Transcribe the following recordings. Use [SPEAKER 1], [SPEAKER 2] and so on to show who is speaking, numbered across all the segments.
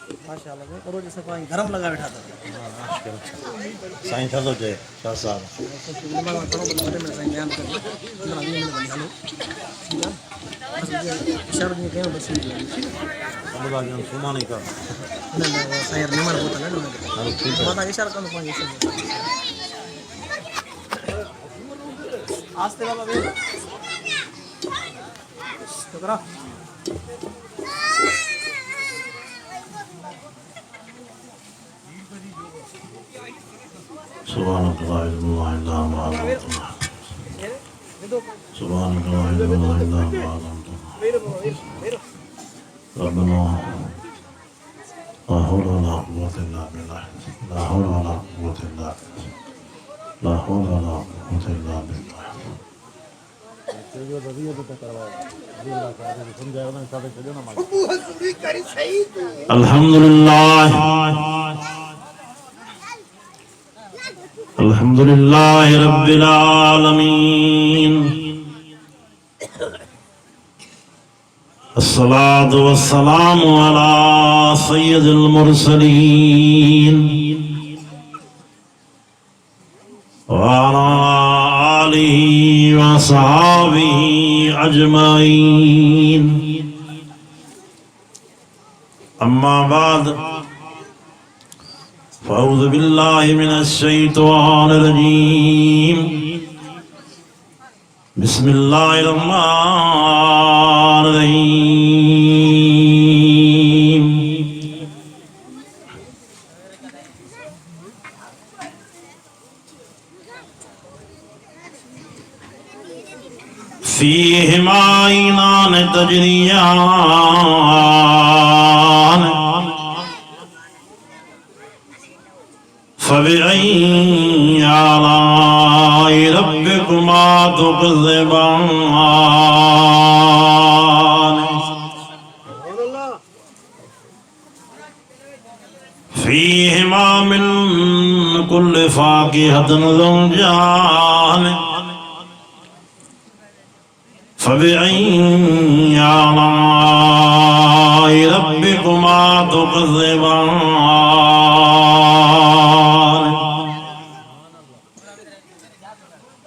[SPEAKER 1] माशाल्लाह वो रोज सफाई गरम लगा बैठा था
[SPEAKER 2] साईं थलो जे शाह साहब
[SPEAKER 1] नमाज में पढ़ो बड़े में साईं बयान कर ना भी मैंने बंद हालो ठीक है बस ये इशारा नहीं कहीं बस ठीक है
[SPEAKER 2] अल्लाह जान सुमानी का
[SPEAKER 1] ना ना वो साईं नमाज होता है ना
[SPEAKER 2] हां ठीक है
[SPEAKER 1] माता इशारा करनो पाए इशारा आस्ते बाबा वे तो करा
[SPEAKER 2] سبحانك لا علم لنا إلا ما علمتنا سبحانك لا علم لنا إلا ما علمتنا ربنا لا حول ولا قوة إلا بالله لا حول ولا قوة إلا بالله لا حول ولا قوة إلا بالله الحمد لله الحمد لله رب العالمين الصلاة والسلام على سيد المرسلين وعلى آله وصحابه أجمعين أما بعد فأعوذ بالله من الشيطان الرجيم بسم الله الرحمن الرحيم فيهما عينان تجريان فبأي آلاء ربكما تكذبان فيهما من كل فاكهة زوجان فبأي آلاء ربكما تكذبان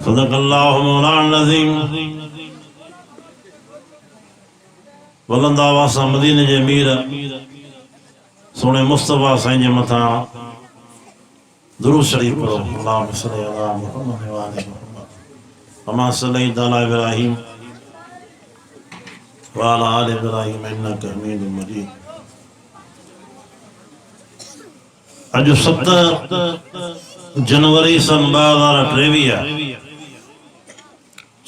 [SPEAKER 2] صدق الله مولانا العظيم बुलंद आवाज़ सां मदीने जे मीर सोने मुस्तफ़ा साईं जे मथां दुरूद शरीफ पढ़ो अल्लाहुम्मा सल्लि अला मुहम्मद व आलि मुहम्मद कमा सल्लैता अला इब्राहीम व अला आलि इब्राहीम इन्नका हमीदुम मजीद अॼु 7 जनवरी सन 2023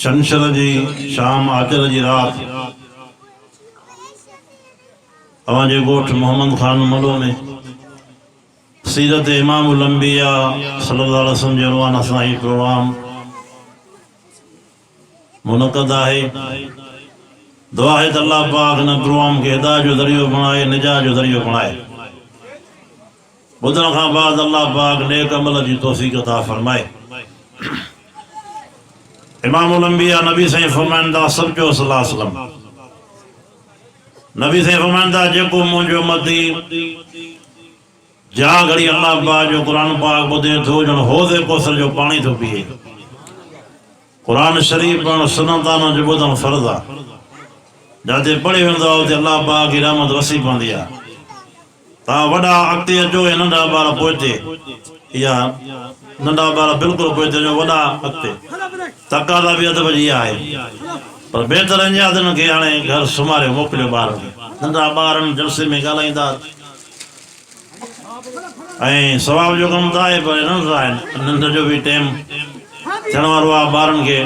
[SPEAKER 2] छंछर जी शाम आचर जी रात अवांजे गोठ मोहम्मद खान मलो में सीरत इमामुल अंबिया सल्लल्लाहु अलैहि वसल्लम जे रवाना सां ही प्रोग्राम मुनक़द आहे। दुआ है अल्लाह पाक न प्रोग्राम के हिदायत जो ज़रियो बणाए निजात जो ज़रियो बणाए ॿुधण खां बाद अल्लाह पाक नेक अमल जी तौफ़ीक़ अता फरमाए। इमामुल अंबिया नबी साईं फरमाईंदा सल्लल्लाहु अलैहि वसल्लम नबी साईं फरमाईंदा जेको मुंहिंजो मती जा घड़ी अल्लाह पाक जो कुरान पाक ॿुधे थो ॼण हौज़े कौसर जो पाणी थो पीए। कुरान शरीफ़ पढ़णु सुन्नतानो जो ॿुधणु फ़र्ज़ आहे। जिते पढ़ी वेंदो आहे उते अल्लाह पाक जी रहमत वसी पवंदी आहे। तव्हां वॾा अॻिते अचो या नंढा ॿार पोइते या नंढा ॿार बिल्कुलु पोइते अचो वॾा अॻिते तक़ाज़ा बि अदब जी आहे पर बहितर अंजादनि खे हाणे घर सुम्हारे मोकिलियो ॿार खे नंढा ॿारनि जलसे में ॻाल्हाईंदा ऐं सवाब जो कमु त आहे पर नंढा आहिनि निंड जो बि टाइम थियण वारो आहे ॿारनि खे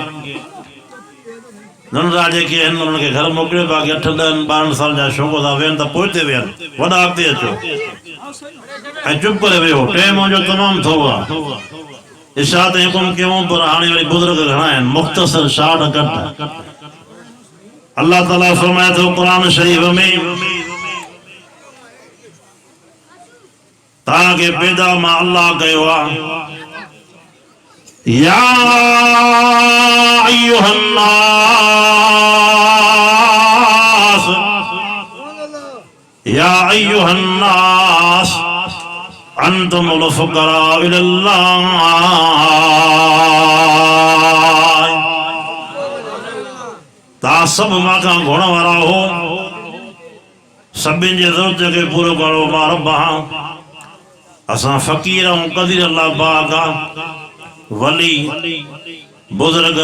[SPEAKER 2] नंढा जेके आहिनि उन्हनि खे घर मोकिलियो बाक़ी 8-10-12 साल जा शौक़ था वेहनि त पोइते वेहनि वॾा अॻिते अचो ऐं चुप करे वेहो टाइम जो तमामु थोरो आहे। इशात हुकुम कयूं पर हाणे वरी बुज़ुर्ग घणा आहिनि मुख़्तसर शार्ट कट अल्लाह ताला फरमाए थो क़ुरान शरीफ़ में तव्हांखे पैदा मां अल्लाह कयो आहे या अय्युहन नास या अय्युहन नास अंतुमुल फुकरा इलल्लाह। ता सब मां का गुण वारा हो, सभिनि जी ज़रूरत खे पूरो करो। मां रब्बा असां फ़कीर ऐं क़दीर अल्लाह पाक वली बुज़ुर्ग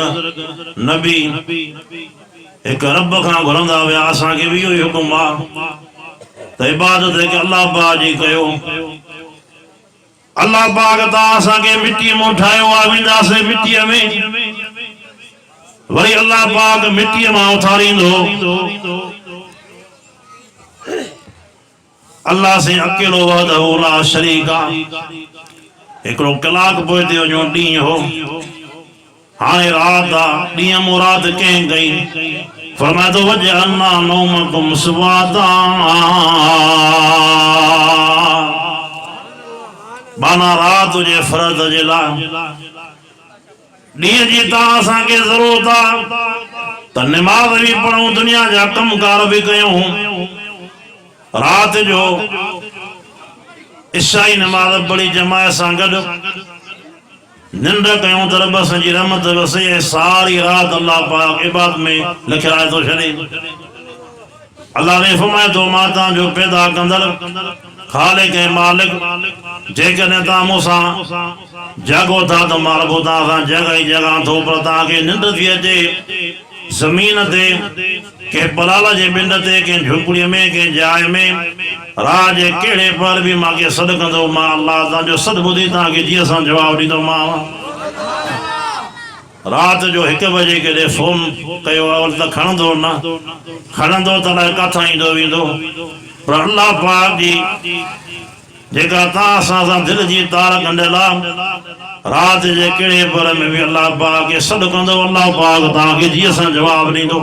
[SPEAKER 2] नबी एक रब खां घुरंदा विया। असांखे बि इहो ई हुकुम आहे त इबादत के अल्लाह पाक जी कयो। अल्लाह पाक ता असांखे मिट्टीअ मां ठाहियो आहे, वेंदासीं मिट्टीअ में, वरी अल्लाह पाक मिट्टीअ मां उथारींदो। अल्लाह से अकेलो वहदहु ला शरीक आहे। हिकिड़ो कलाक पोइ ते वञो ॾींहुं हो, हाणे रात आहे। ॾींहुं मुराद कंहिं कई, फरमाए थो वजअलना नौमकुम सुबाता, माना रात जे फर्द जे लाइ। ॾींहं जी तव्हां असांखे ज़रूरत आहे त निमाज़ बि पढ़ूं, दुनिया जा कमकार बि कयूं। रात जो ईशाई नमाज़ पढ़ी जमात सां गॾु निंड कयूं त रब जी रहमत वसे। सारी रात अल्लाह पाक इबादत में लिखाए थो छॾे। अल्लाह ने फरमाए थो मां तव्हांजो पैदा कंदड़ खालिक ऐं मालिक, जेकॾहिं तव्हां मूंसां जागो था त मां रबो तव्हां सां जॻह ई जॻह थो, पर तव्हांखे निंड थी अचे ज़मीन ते, कंहिं पलाल जे बिंड ते, कंहिं झोपड़ीअ में, कंहिं जाइ में, राह जे कहिड़े पर बि मूंखे सॾु कंदो, मां अल्लाह तव्हांजो सॾु ॿुधी तव्हांखे जीअं सां जवाबु ॾींदोमांव। रात जो 1 बजे केॾे फोन कयो आहे त खणंदो न, खणंदो त अलाए किथां ईंदो वेंदो। पर अल्लाह पाक जी जेका तव्हां असां सां दिलि जी तार कंडियल आहे, रात जे कहिड़े पर में बि अल्लाह पाक खे सॾु कंदो, अल्लाह पाक तव्हांखे जीअं सां जवाबु ॾींदो।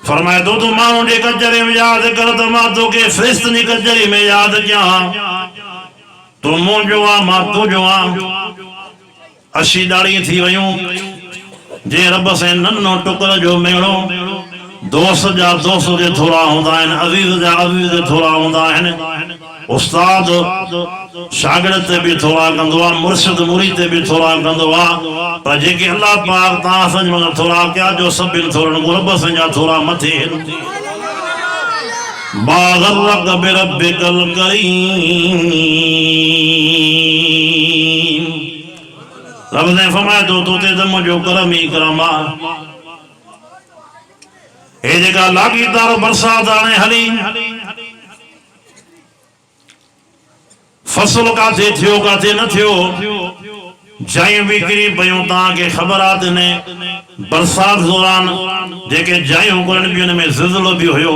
[SPEAKER 2] फरमाए थो तूं माण्हू जे कचरे में यादि कर त मां तोखे फ़रिश्तनि जी कचरी में यादि कयां। तूं मुंहिंजो आहे, मां तुंहिंजो आहियां। 80 ॾाढ़ी थी वियूं। जे रब से नन्हो टुकर जो मेड़ो, दोस्त जा दोस्त जे थोरा हूंदा आहिनि, अज़ीज़ जा अज़ीज़ जे थोरा हूंदा आहिनि। उस्ताद शागिर्द ते बि थोरा कंदो आहे, मुर्शिद मुरीद ते बि थोरा कंदो आहे। पर जेके अल्लाह पाक तव्हां असांजे मथां थोरा कया, जो सभिनि थोरनि खां रब जा थोरा मथे आहिनि। मा ग़र्रक बिरब्बिकल करीम। रब ने फरमाए तो ते त मुंहिंजो करम ई करम आहे। हे जेका लाॻीदार बरसात हाणे हली, फसल काथे थियो काथे न थियो, जायूं बि किरी पयूं। तव्हांखे ख़बर आहे त बरसात दौरान जेके जायूं किरनि पियूं, हुन में ज़िलज़लो बि हुयो।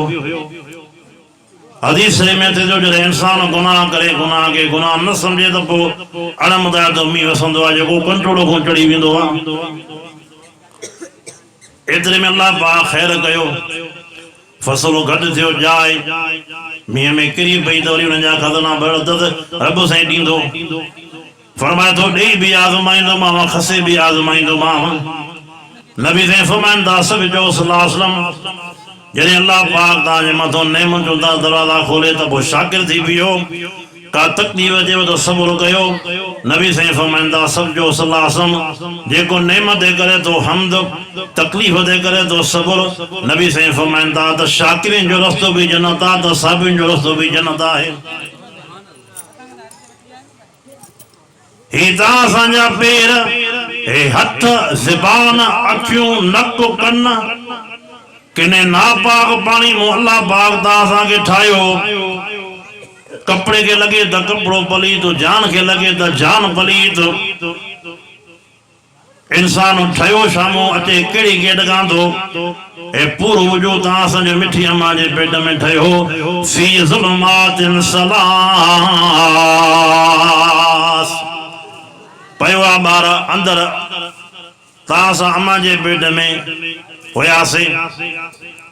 [SPEAKER 2] हदीस में थे जो जॾहिं इंसान गुनाह करे, गुनाह खे गुनाह न सम्झे त पोइ अणमदाए तो मींहुं वसंदो आहे, जेको कंट्रोल खां चढ़ी वेंदो आहे। एतिरे में अल्लाह पाक ख़ैर कयो, फसल घटि थियो, जाइ मींहं में किरी पई त वरी हुननि जा खज़ाना बरदत रब साईं ॾींदो। फरमाए थो ॾेई बि आज़माईंदोमांव, खसे बि आज़माईंदोमांव। नबी साईं फरमाइनि था सल्लल्लाहु अलैहि वसल्लम, जॾहिं अल्लाह पाक तव्हांजे मथां नेमत जो दरवाज़ा खोले त पोइ शाकिर थी वियो। का तकलीफ़ अचेव तो सब्र कयो। नबी साईं फरमाइनि था सल्लल्लाहु अलैहि वसल्लम, जेको नेमत करे तो हम्द, तकलीफ़ ते करे तो सब्र। नबी साईं फरमाइनि था त शाकिरनि जो रस्तो बि जन्नत आहे, त साबिरनि जो रस्तो बि जन्नत आहे। हे तव्हां असांजा पेर, हे हथ, ज़बान, अखियूं, नक, कन, किने नापाक पानी में अल्लाह पाक तव्हां असांखे ठाहियो। कपड़े के लगे तो कपड़ो पलीत, जान के लगे तो जान पलीत। इंसान ठयो शामो अचे केड़ी गेट गांधो, ए पूरो वजूद तव्हां असांजो मिठी अम्मा जे पेट में ठयो। फी ज़ुल्मातिन सलास, पयो आहे ॿार अंदर तव्हां सां अम्मा जे पेट में हुयासीं।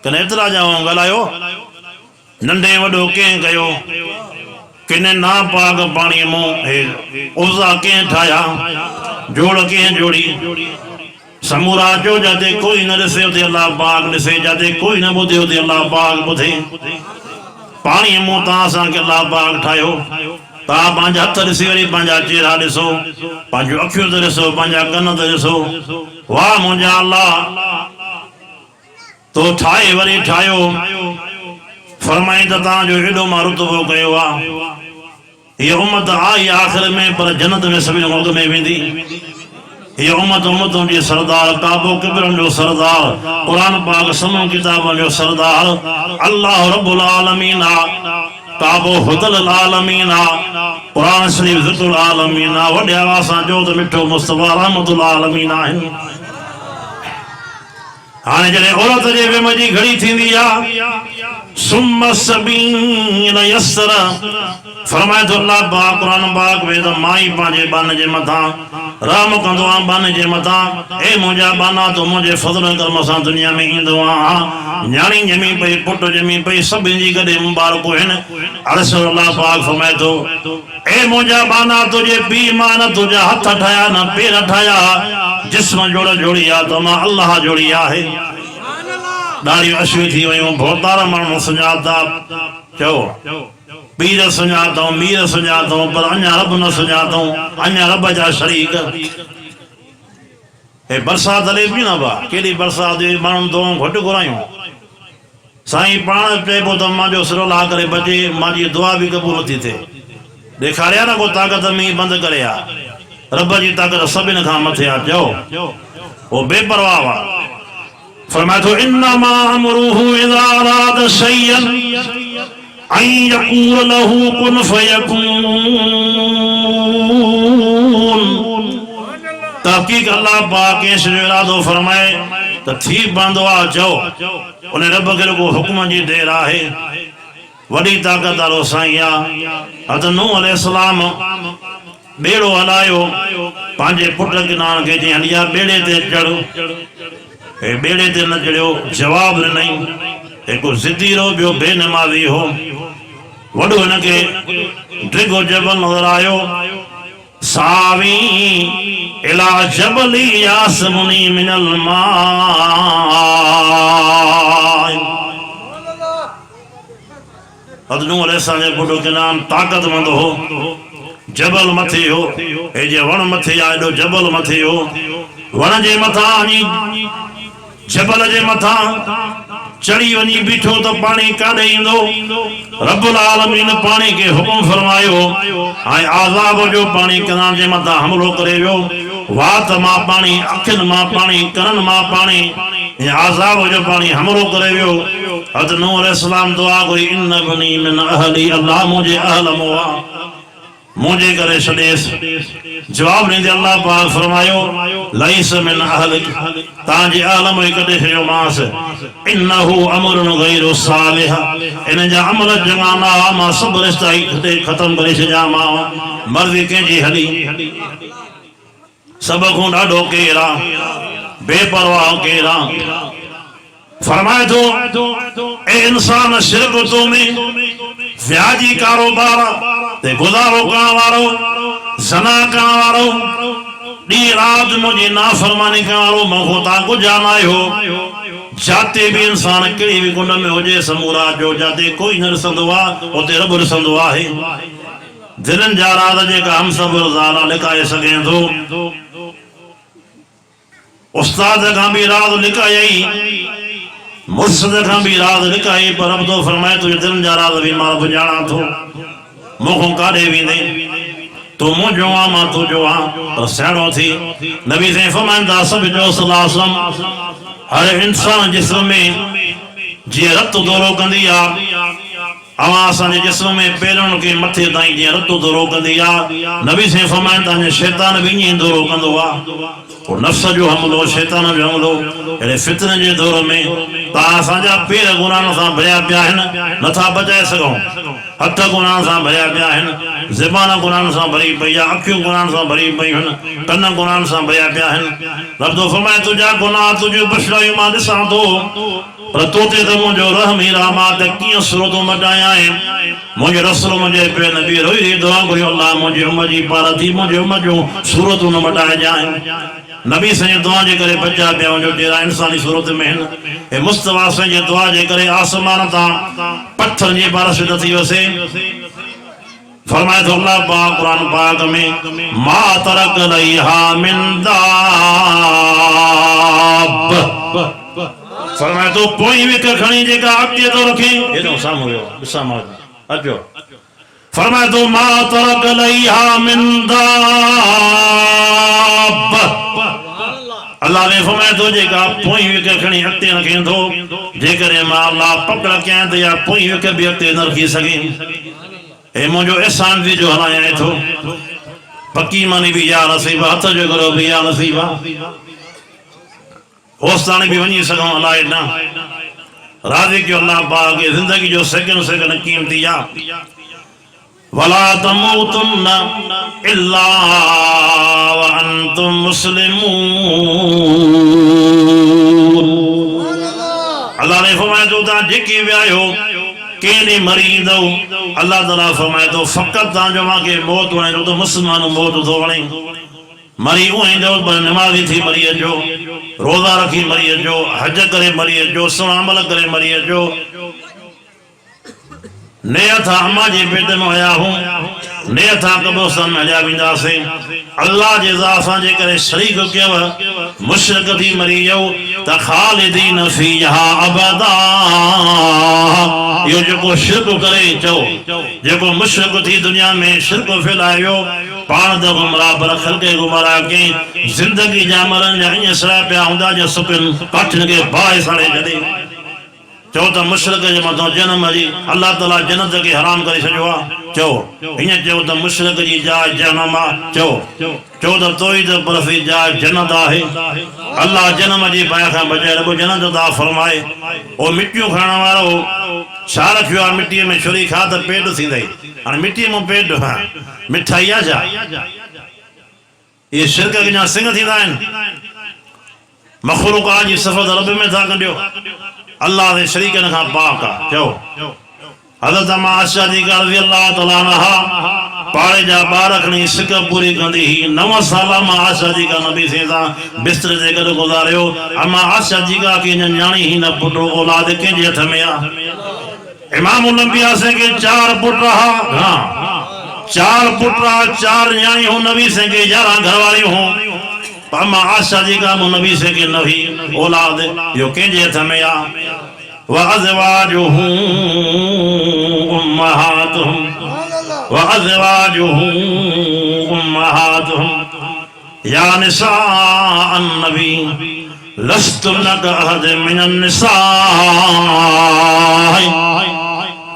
[SPEAKER 2] कने एतिरा जाऊं ॻाल्हायो, नंढे वॾो कंहिं कयो, किने नापाक पाणी मों उज़ा कंहिं ठाहिया, जोड़ कंहिं जोड़ी। समूरा जो जाते कोई न ॾिसे उते अल्लाह पाक ॾिसे, जाते कोई न ॿुधे उते अल्लाह पाक ॿुधे। पानी मुंह तां सां के अल्लाह पाक ठायो ता पंहिंजा हथ ॾिसी वरी पंहिंजा चेहरा ॾिसो पंहिंजूं अखियूं ते ॾिसो पंहिंजा कन ते ॾिसो वाह मुंहिंजा अल्लाह तो ठाहे वरी ठाहियो फरमाई त तव्हांजो हेॾो मां रुतबो कयो आहे हीअ उम्मत आई आख़िर में पर जन्नत में सभिनी खां अॻु में वेंदी हीअ उम्मत उम्मतुनि जी सरदार काबो क़िबलनि जो सरदार क़ुरान पाक समूह किताबनि जो सरदार अल्लाह रब्बुल आलमीन आहे काबो हुदल आलमीन आहे क़ुरान शरीफ ज़िक्रुल आलमीन आहे वॾे आवाज़ सां चओ त मिठो मुस्तफ़ा रहमतुल आलमीन आहिनि हाणे जॾहिं औरत जे विम जी घड़ी थींदी आहे सुम्म सबील यसरा फरमाए थो अल्लाह पाक क़ुरान पाक में त माई पंहिंजे बन जे मथां रहम कंदो आहे बन जे मथां ए मुंहिंजा बाना तो मुंहिंजे फज़ल कर्म सां दुनिया में ईंदो आहे न्याणी ॼमी पई पुट ॼमी पई सभिनी जी गॾे मुबारकूं आहिनि अर्श अल्लाह पाक फरमाए थो ए मुंहिंजा बाना तुंहिंजे पीउ मां न तुंहिंजा हथ ठाहिया न पेर ठाहिया जिस्म जोड़ी आहे त मां अल्लाह जोड़ी आहे ॾाढियूं अशूं थी वयूं भोतार माण्हू सुञाता चओ पीर सुञातऊं मीर सुञातऊं पर अञा रब न सुञातऊं अञा रब जा शरीक हे बरसात हले पई न भाउ केॾी बरसात माण्हुनि दुआऊं घटि घुरायूं साईं पाण चइबो त मुंहिंजो सिरो लाह करे बचे मुंहिंजी दुआ बि क़बूल थी थिए ॾेखारिया न को ताक़त में बंदि करे आहे रब जी ताक़त सभिनि खां मथे आहे चओ उहो बेपरवाह आहे फरमाए थो इन्नमा अमरुहु इज़ा अरादा शैअन अन यक़ूल लहू कुन फयकून तहक़ीक़ अल्लाह पाक कंहिं शइ जो इरादो फरमाए त थी पवंदो आहे चओ उन रब खे रुॻो हुकुम जी देर आहे वॾी ताक़त वारो साईं आहे हज़रत नूह अलैहिस्सलाम ॿेड़ो हलायो पंहिंजे पुट किनान खे चई हलिया ॿेड़े ते चढ़ हे ॿेड़े ते न चढ़ियो जवाब ॾिनई हिकु ज़िदी हो ॿियो बेनमाज़ी हो वॾो हिनखे डिघो जबल नज़र आयो सावी इला जबली यासमुनी मिनल माए हज़रत नूह अलैहिस्सलाम जे पुट किनान ताक़तमंद हो जबल मथे हो हे जे वण मथे आहे एॾो जबल मथे हो वण जे मथां जबल जे मथां चढ़ी वञी बीठो त पाणी काॾे ईंदो रब्बुल आलमीन पाणी खे हुकुम फरमायो ऐं आज़ाब जो पाणी किनान जे मथां हमलो करे वियो वात मां पाणी अखियुनि मां पाणी कननि मां पाणी ऐं आज़ाब जो पाणी हमलो करे वियो हज़रत नूह अलैहिस्सलाम दुआ घुरी इन्न बनी मिन अहली अल्लाह मुंहिंजे अहल मोआ मुझे करे छॾेसि जवाब ॾींदे अल्लाह पाक फरमायो लैस मिन अहलिक तव्हांजे अहल में कढे छॾियोमांसि इन्नहु अमरुन गैरु सालिह इन जा अमल चङा न हुआ मां सभु रिश्ता हिते ख़तमु करे छॾियामांव मर्ज़ी कंहिंजी हली सभ खां ॾाढो केरु आहे बेपरवाह केरु आहे फरमाए थो ए इंसान शिरक तो में व्याजी कारोबार ते गुज़ारो करण वारो ज़ना करण वारो ॾींहुं राति मुंहिंजी नाफ़रमानी करण वारो मूंखां तव्हां गुझा न आहियो जाते भी इंसान कहिड़ी बि गुण में हुजे समूरा जो जाते कोई न ॾिसंदो आहे उते रब ॾिसंदो आहे दिलनि जा राज़ जेका हम सभु ज़ाला लिकाए सघे थो उस्ताद खां बि राज़ लिकायई मुर्शिद खां बि राज़ लिकाई पर रब तो फरमाए तुंहिंजे दिलनि जा राज़ बि मां रब ॼाणा थो मूंखां काॾे वेंदे तूं मुंहिंजो आहे मां तुंहिंजो आहे पर सियाणो थी नबी साईं फरमाइनि था सभु जो सलाह हर इंसान जिस्म में जीअं रत दौरो कंदी आहे अवां असांजे जिस्म में पेरनि खे मथे ताईं जीअं रत दौरो कंदी आहे नबी साईं फरमाइनि था शैतान बि ईअं दौरो कंदो आहे नफ्स जो हमलो शैतान जो हमलो अहिड़े फितने जे दौर में तव्हां असांजा पेर गुनाहनि सां भरिया पिया आहिनि नथा बचाए सघूं हथ गुनाहनि सां भरिया पिया आहिनि ज़बान गुनाहनि सां भरी पई आहे अखियूं गुनाहनि सां भरी पयूं आहिनि कन गुनाहनि सां भरिया पिया आहिनि रब थो फरमाए तुंहिंजा गुनाह तुंहिंजूं बख़्शिशायूं मां ॾिसां थो पर तोते त मुंहिंजो रहम ई रहम आहे त कीअं सूरतूं मटाया आहिनि मुंहिंजे रसूल मुंहिंजे पे नबी रोई दुआ घुरी अल्लाह मुंहिंजी उम्मत जी पार थी मुंहिंजे उम्मत जूं सूरतूं न मटाइजांइ नबी से दुआ जे करे बचा पिया जो जेरा इंसानी सूरत में ए मुस्तफा से जे दुआ जे करे आसमान ता पत्थर जी बारिश थी वसे फरमाए तो अल्लाह पाक कुरान पाक में मा तरक लैहा मिन दाब फरमाए तो कोई भी खणी जेका अॻिते तो रखे एॾो साम्हूं वियो ॾिसां मां अचो फरमाए तो मा तरक लैहा मिन दाब अल्लाह ने फरमाया तो जेका पोई विक खणी अॻिते रखे थो जेकॾहिं मां अल्लाह पकड़ कयां त या पोई विक बि अॻिते न रखी सघे हे मुंहिंजो एहसान बि जो हलायां थो पकी मानी बि या नसीबा हथ जो करो बि या नसीबा होस्तानी भी वनी सघूं अलाए न राज़ी कयो अल्लाह पाक ज़िंदगी जो सेकंड सेकंड कीमती आ वला तमूतुन्न इल्ला व अंतुम मुस्लिमून अल्लाह ने फरमाया तो ता जेके वियायो केने मरींदो अल्लाह ताला फरमाए तो फक़त ता जो मां के मौत वणे तो मुस्लमान मौत तो वणे मरी उईंदो पर नमाज़ी थी मरी जो रोज़ा रखी मरी जो हज करे मरी जो सुठा अमल करे मरी जो ने था अम्मा जे पेट में आया हूं ने था कब्रिस्तान में हलिया वेंदासीं अल्लाह जे ज़ात जे करे शरीक कयव मुशरिक थी मरी वियो त खालिदीन फीहा अबदा यो जेको शिरक करे चओ जेको मुशरिक थी दुनिया में शिरक फैलायो पाण द गुमराह पर खलके गुमराह के जिंदगी जा मरण जा ईअं सड़ा पिया हूंदा जो सुपिन काठिन खे बाहि साड़े छॾे चो तो मुशरिक जे मथां जनम जी अल्लाह ताला जन्नत के हराम करे छॾियो आहे चो हीअं चयो त मुशरिक जी जाइ जनम आहे चो चो त तौहीद परस्ती जाइ जन्नत आहे अल्लाह जनम जी बाहि खां बचाए रखो जन्नत अता फरमाए ओ मिटियूं खाइण वारो छा रखियो आहे मिटीअ में छुरी खा त पेट थींदई हाणे मिटीअ में पेट मिठाई आहे छा इहे शिरक जा सिंग थींदा आहिनि मखलूक़ात जी सफ़त रब में था कढियो अल्लाह के शरीकन का पाक आ चो हज़रत आयशा जी रज़ी अल्लाह तआला अन्हा पाड़े जा बार खणी सिक पूरी कंदी ही 9 साल मां आयशा जी का नबी से ता बिस्तर ते गॾु गुज़ारियो अमा आयशा जी का के न्याणी ही न पुट औलाद के जे हथ में आ इमाम उलंबिया से के 4 पुट रहा हां 4 पुट रहा 4 न्याणी हो नबी से के 11 घरवाली हो अम्मा आयशा जी का नबी से के नबी औलाद यो के जे हथ में आ व अज़वाजुहु उम्महातुहुम व अज़वाजुहु उम्महातुहुम या निसा अन्नबी लस्तुन कहद मिनन निसा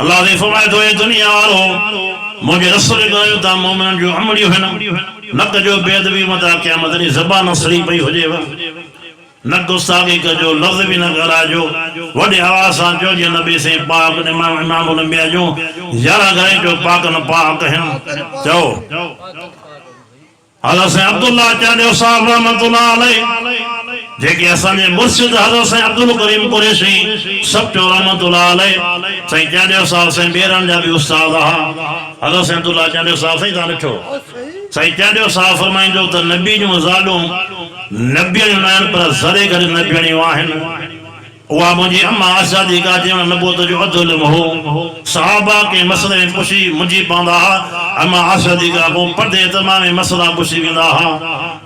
[SPEAKER 2] अल्लाह ने फरमाया तो ये दुनिया वालों मुझे रसूल कयो ता मोमिन जो अमड़ी है नक जो बेदबी मता क़यामत दी ज़बान सड़ी पई हुजेव न गुस्ताखी कजो लफ्ज़ भी न ॻाल्हाइजो वॾे आवाज़ सां चइजो नबी से पाक ने इमाम उलंबिया जो 11 घरे जो पाक न पाक आहिनि चओ हज़रत से अब्दुल्लाह चांदो साहब रहमतुल्लाह अलैह जेके असांजे मुर्शिद हज़रत से अब्दुल करीम कुरैशी सब चो रहमतुल्लाह अलैह सही चांदो साहब से बेरन जा भी उस्ताद हा हज़रत से अब्दुल्लाह चांदो साहब सही ता ॾिठो सही चांदो साहब फरमाइंदो त नबी जो ज़ालूं नबी जो नाम पर ज़रे करे नबी आहिनि उहा मुंहिंजी अम्मा आयशा जी का जंहिं नबूत जो अधु इल्मु हो सहाबा के मसले में पुछी मुंहिंजी पवंदा हा अम्मा आयशा जी का पोइ पर्दे तमाम मसला पुछी वेंदा हा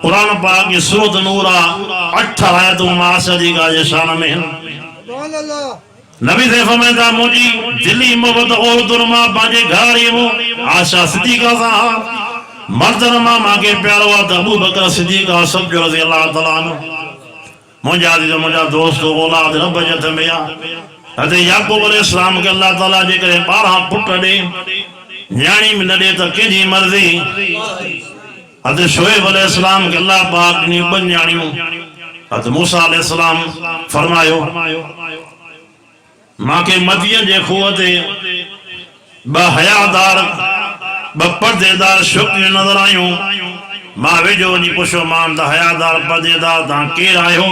[SPEAKER 2] क़ुरान पाक की सूरत नूर 8 आयतूं अम्मा आयशा जी का जे शान में नबी से फरमाइंदा मुंहिंजी दिली मोहब्बत औरतुनि मां पंहिंजे घरवारीअ मां आयशा सिद्दीक़ा सां मर्दन मां मांखे प्यारो आहे त अबू बकर सिद्दीक़ सब जो रज़ी अल्लाह तआला अन्हु मुंहिंजा मुंहिंजा दोस्त औलाद रब जे हथ में आहे हज़रत याकूब अलैहिस्सलाम के अल्लाह ताला जे करे 12 पुट ॾे न्याणी में न ॾे त कंहिंजी मर्ज़ी हज़रत शुएब अलैहिस्सलाम के अल्लाह पाक ॾिनी 2 न्याणियूं हज़रत मूसा अलैहिस्सलाम फरमायो मांखे मदीन जे खूह ते 2 हयादार 2 पर्देदार छोकिरियूं नज़र आयूं मां वेझो वञी पुछो मान त हयादार पर्देदार तव्हां केरु आहियो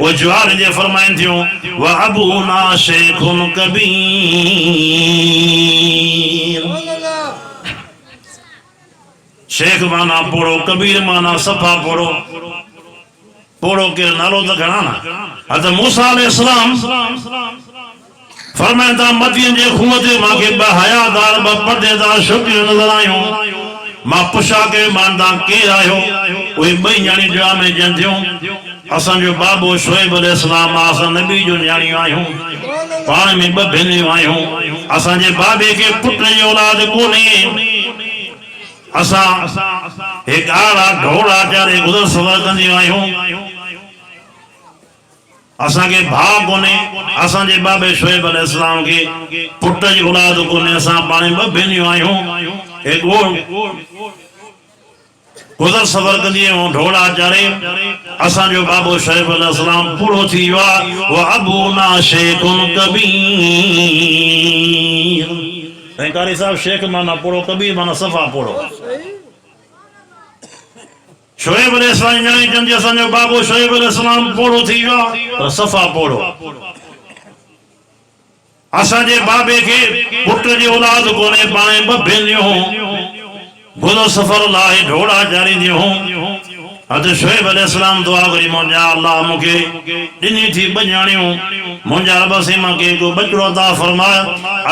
[SPEAKER 2] वो जवाब जे फरमाइनि थियूं व अबूना शेखुन कबीर शेख माना पोड़ो कबीर माना सफ़ा पोड़ो पोड़ो के नालो तो घणा ना हज़रत मूसा अलैहिस्सलाम फरमाइंदा मदीन जे खूह ते मांखे ब हयादार ब पर्देदार छोकिरियूं नज़र आयूं मां पुछा के मानदा केर आयो उहे ॿई न्याणी दुआ में ॼण थियूं असांजो बाबो शोएब अलैहिस्सलाम असां नबी जो न्याणियूं आहियूं पाण में ॿ भेनरियूं आहियूं असांजे बाबे खे पुट जी औलाद कोन्हे असां हिकु आड़ा ढोड़ा चारे गुज़र सफ़र कंदियूं आहियूं असांखे भाउ कोन्हे असांजे बाबे शोएब अलैहिस्सलाम खे पुट जी औलाद कोन्हे असां पाण ॿ भेनरियूं आहियूं हिकु गुज़र सफ़र कंदी आहियूं ढोड़ा चारे असांजो बाबो शोएब अलैहिस्सलाम पूरो थी वियो आहे व अबूना शेखुन कबीर ऐं कारी साहब शेख माना पोड़ो कबीर माना सफ़ा पोड़ो शोएब अलैहिस्सलाम न्याणी चंदी असांजो बाबो शोएब अलैहिस्सलाम पोड़ो थी वियो आहे पर सफ़ा पोड़ो असांजे बाबे खे पुट जी औलाद कोन्हे पाण ॿ भेनरियूं गुज़र सफ़र लाइ ढोड़ा चारींदियूं हज़रत शोएब अलैहिस्सलाम दुआ करी मुंहिंजा अल्लाह मूंखे ॾिनी थी ॿ न्याणियूं मुंहिंजा रब से मूंखे हिकु बचिड़ो अता फरमायो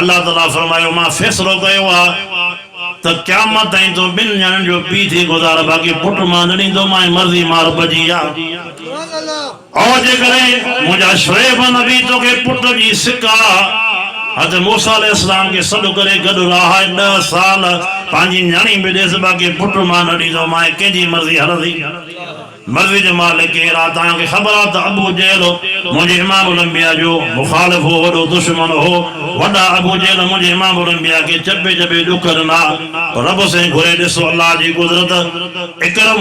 [SPEAKER 2] अल्लाह ताला फरमायो मां फ़ैसिलो कयो आहे त क़यामत ताईं तो ॿिनि न्याणियुनि जो पीउ थी गुज़ार बाक़ी पुट मां न ॾींदो मां मर्ज़ी मां रब जी आहे और जेकॾहिं मुंहिंजा शोएब नबी तोखे पुट जी सिक आहे हज़रत मूसा अलैहिस्सलाम के सॾु करे गॾु रहा 10 साल पंहिंजी न्याणी बि ॾेसि बाक़ी पुट मां न ॾींदो मां कंहिंजी मर्ज़ी हलंदी मर्ज़ी जो मालिक केरु आहे तव्हांखे ख़बर आहे त अबू जहल मुंहिंजे इमाम उलंबिया जो मुखालिफ़ हो वॾो दुश्मन हो वॾा अबू जहल मुंहिंजे इमाम उलंबिया खे चपे चपे ॾुख ॾिना रब से घुरे ॾिसो अल्लाह जी कुदरत इकरम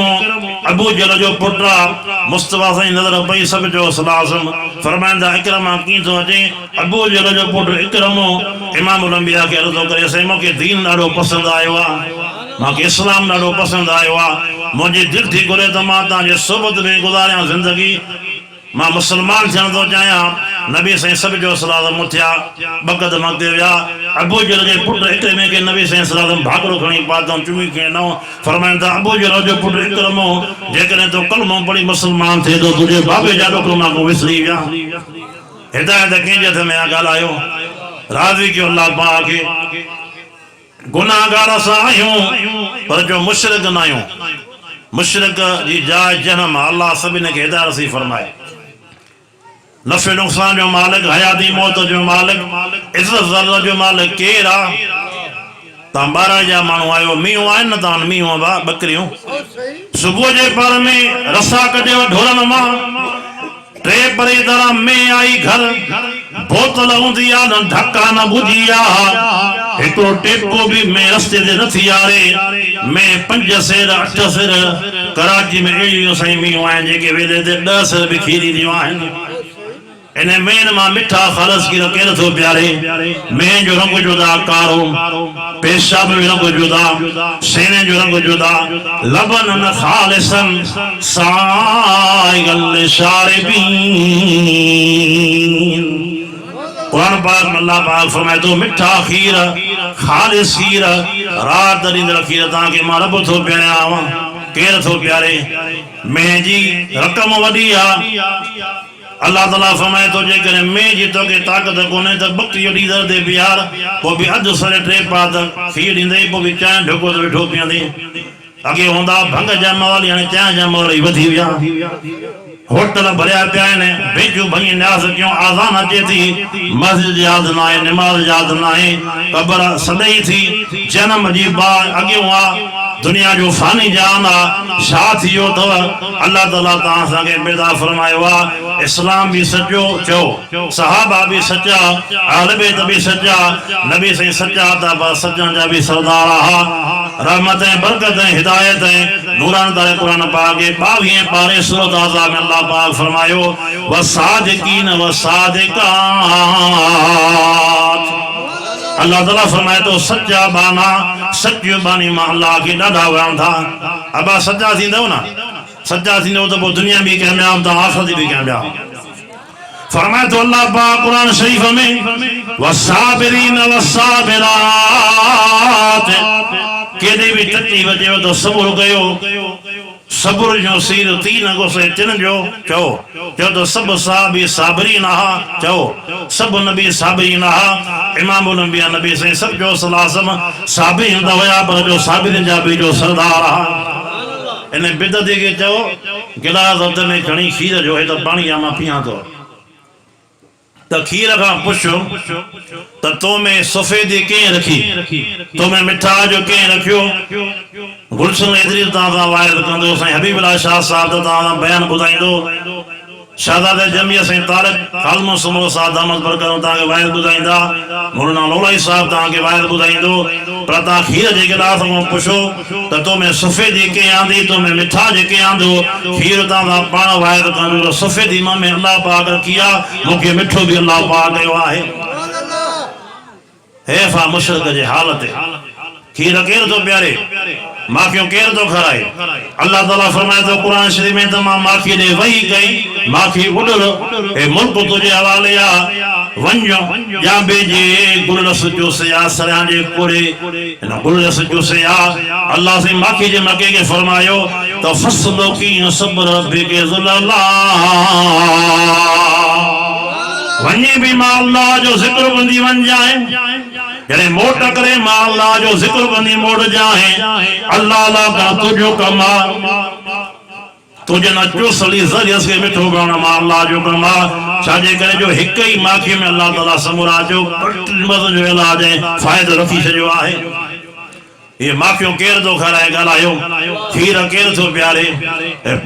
[SPEAKER 2] अबू जहल जो पुटु आहे मुस्तफ़ा साईं नज़र पई सभु जो सलासम फरमाईंदा इकरम कीअं थो अचे अबू जहल जो पुटु इकरम इमाम उलंबिया खे अर्ज़ु करे साईं मूंखे दीन ॾाढो पसंदि आयो आहे मूंखे इस्लाम ॾाढो पसंदि आयो आहे मुंहिंजी दिलि थी घुरे त मां तव्हांजे सोबत में गुज़ारियां ज़िंदगी मां मुसलमान थियण थो चाहियां नबी साईं सभु जो सलाम उथिया ॿ क़दम अॻिते विया अबू जहल जे पुटु इकरम खे नबी साईं सलाम भागड़ो खणी पातऊं चुमी खणो फरमाईंदा अबू जहल जो पुटु इकरम जेकॾहिं तो कलमो पढ़ी मुसलमान थिए थो तुंहिंजे बाबे जा ॾुख मां को विसरी विया हिदायत कंहिंजे हथ में आहे ॻाल्हायो राज़ी कयो अल्लाह पाक खे गुनाहगार असां आहियूं पर जो मुशरिक न आहियूं मुशरिक जी जाइ जहन्नम अल्लाह सभिनी खे हिदायत नसीब फरमाए नफ़े नुक़सान जो मालिक हयाती मौत जो मालिक इज़्ज़त ज़ल्लत जो मालिक केरु आहे तव्हां 12 जा माण्हू आहियो मींहुं आहिनि न तव्हां मींहुं बकरियूं सुबुह जे पर में रसा कढियो ढोरनि मां टे परे तरह में आई घर बोतल हूंदी आहे न ढका न बुझी आहे हिकिड़ो टेपो बि में रस्ते ते न थी यारे में 5 सेर 8 सेर कराची में अहिड़ियूं साईं मींहूं आहिनि जेके वेले ते 10 सेर बि खीरींदियूं आहिनि इन मेन मां मिठा ख़ालस की केरु थो प्यारे मेन जो रंग जुदा कारो पेशाब जो रंग जुदा सीने जो रंग जुदा लबन न खालिसन साइगल शारिबीन कुरान पाक में अल्लाह पाक फरमाए तो मिठा खीर खालिस खीर रात ॾींदड़ खीर तव्हांखे मां रब थो प्यारियां केरु थो प्यारे में जी रक़म वॾी आहे अल्लाह ताला फरमाए तो जेकॾहिं में जी तोखे ताक़त कोन्हे त बकरी ॾींदड़ ते बिहार पोइ बि अधु सरे 3 पात खीर ॾींदई पोइ बि चांहि ढुको ते वेठो पीअंदे अॻे हूंदा भंग जा मवाली हाणे चांहि जा मवाली वधी विया होटल भरिया पिया आहिनि बेचूं भंगी न्यास कयूं आज़ान अचे थी मस्जिद यादि न आहे निमाज़ यादि न आहे क़बर सॾई थी जनम जी बाग अॻियों आहे दुनिया जो फानी जान आहे छा थियो अथव अल्लाह ताला तव्हां असांखे पैदा फरमायो आहे इस्लाम भी सचो चो सहाबा भी सच्चा अहले बैत भी सच्चा नबी साईं सच्चा था बस सच्चन जा भी सरदार हा रहमत बरकत हिदायत नूरान तारे कुरान पाक के 22 पारे सूरत आज़ा में अल्लाह पाक फरमायो वसादिकीन वसादिकात अल्लाह ताला फरमाए तो सच्चा बाना सच्ची बानी मां अल्लाह के ॾाढा वणन था अबा सच्चा थींदव ना सच्चा थींदव तो दुनिया भी कामयाब तो आखिरत भी कामयाब फरमाए तो अल्लाह पाक कुरान शरीफ में वसाबिरीन वसाबिरात केदे भी तकलीफ अचे तो सब्र कयो सब्र जो सीर तीन गुसे तिन जो चओ चओ तो सब साहबी साबरीन हा चओ सब नबी साबरीन हा इमाम नबी नबी से सब जो सलासम साबरीन दा होया पर जो साबरीन जा भी जो सरदार हा इन बिदती के चओ गिलास हथ में खणी खीर जो है तो पानी आमा पिया तो खीर का पुछो तो तो में सफेदी के रखी तो में मिठा जो के रखियो गुलशन इदरीस दादा वायद कंदो साईं हबीबुल्लाह शाह साहब दादा बयान बुधाइंदो शाहजादे जमिया साईं तारिक कालमो समो साहब दामद बरकत ता के वायद बुधाइंदा मौलाना लोलाई साहब ता के वायद बुधाइंदो प्रता खीर जे गिलास में पुछो तो तो में सफेदी के आंदी तो में मिठा जे के आंदो खीर दादा पाण वायद कंदो सफेदी में अल्लाह पाक किया मुके मिठो भी अल्लाह पाक कयो आहे हैफा मुशरक जे हालत खीर केर तो प्यारे माखियों केर तो खराए अल्लाह ताला फरमाए तो कुरान शरीफ में तमाम माखी ने वही गई माखी उड़ल ए मुल्क तुझे हवाले आ वंजो या बेजे गुलरस जो से आ सरां जे कोड़े न गुलरस जो से आ अल्लाह से माखी जे मके के फरमायो तो फसलो की सब्र रब्बी के ज़ुल्ला वनी भी मा अल्लाह जो जिक्र बंदी वन जाए जरे मोट करे मा अल्लाह जो जिक्र बंदी मोड़ जाए अल्लाह ला का तुझो कमा तुझे न चुसली जरियस के मिठो गाना मा अल्लाह जो कमा छाजे करे जो हिक ही माखी में अल्लाह ताला समूरा जो मत जो इलाज है फायदो रखी जो आहे ये माखियों केर तो खराए गलायो खीर केर तो प्यारे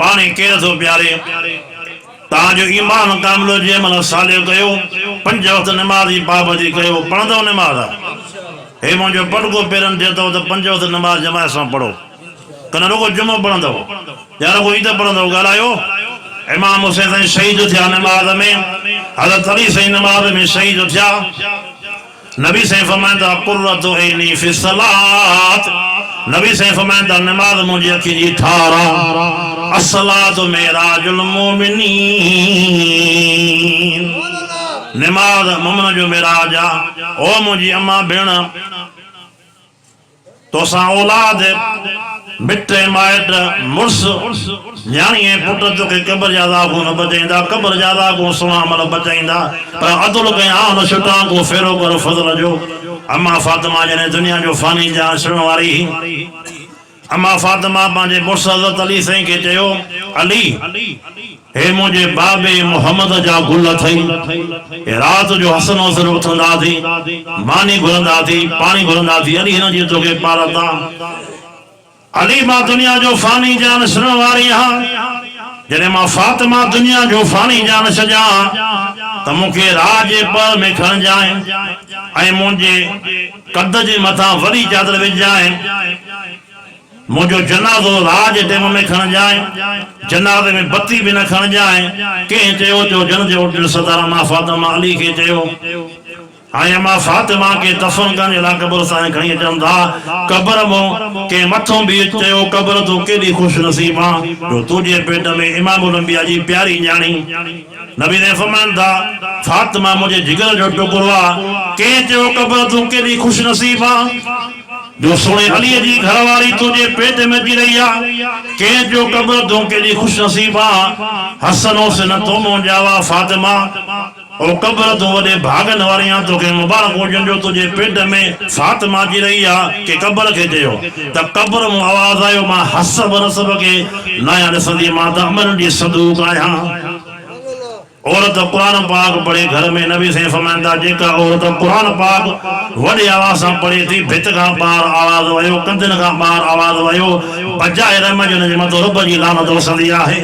[SPEAKER 2] पानी केर तो प्यारे ताजो ईमान कामलो जे मन साले कयो पंज वक्त नमाज़ी पाबंदी कयो पढ़ंदो नमाज़ हे मुंहिंजो पड़को पेरन देतो तो पंज वक्त नमाज़ जमात सां पढ़ो कन रुगो जुमो पढ़ंदो या रुगो ईद पढ़ंदो ॻाल्हायो इमाम हुसैन साईं शहीद थिया नमाज़ में हज़रत अली साईं नमाज़ में शहीद थिया नबी साईं फरमाईंदा कुर्रतु ऐनी फी सलात नबी साईं फरमाईंदा नमाज़ मुंहिंजी अखि जी ठारा अस्सलातु मेराजुल मोमिनीन नमाज़ मोमिन जो मेराज आ ओ मुंहिंजी अम्मा भेण तोसां औलाद मिटे माइट मुर्स न्याणी पुट तोखे कब्र जा दागो न बचाईंदा कब्र जा दागो सुणा मल बचाईंदा पर अदुल कया न छुटा को फेरो कर फज़ल जो अम्मा फातिमा जने दुनिया जो फानी जा अचण वारी अम्मा फातिमा पंहिंजे मुर्स हज़रत अली साईं खे चयो अली हे मुझे बाबे मोहम्मद जा गुल थई रात जो हसन हसन उथंदा थी मानी घुरंदा थी पानी घुरंदा थी अली हिन जी तोखे पारता अली मां दुनिया जो फानी जान सण वारी हां जने मां फातिमा दुनिया जो फानी जान सजा त मुखे राज पर में खण जाए ऐं मुझे कद जे मथा वरी चादर विझ जाए मुझो जनाज़ो राज टेम में खण जाए जनाज़े में बत्ती भी न खण जाए के चयो जो जन जो सदारा मां फातिमा अली के चयो आया मां फातिमा के दफन करने ला कब्र सां खणी अचंदा कब्र मो के मथों भी चयो कब्र तो केडी खुश नसीबा जो तुझे पेट में इमाम अंबिया जी प्यारी न्याणी नबी ने फरमांदा फातिमा मुझे जिगर जो टुकड़ो आ के चयो कब्र तो केडी खुश नसीबा जो सोने अली जी घरवारी तुझे पेट में जी रही आ के जो कब्र तो केडी खुश नसीबा हसन से न तो मो जावा फातिमा ओ कब्र तो वडे भागन वारियां तोखे मुबारक हुजन जो तुझे पेट में फातिमा जी रही आ के कब्र के जयो त कब्र मु आवाज आयो मां हसब रसब के नया रसदी मां त अमर जी सदूक आया औरत कुरान पाक पढ़े घर में नबी से फरमांदा जेका औरत कुरान पाक वडे आवाज से पढ़े थी भित का बाहर आवाज वयो कंदन का बाहर आवाज वयो बजाए रमजन जे मतो रब जी लानत वसंदी आहे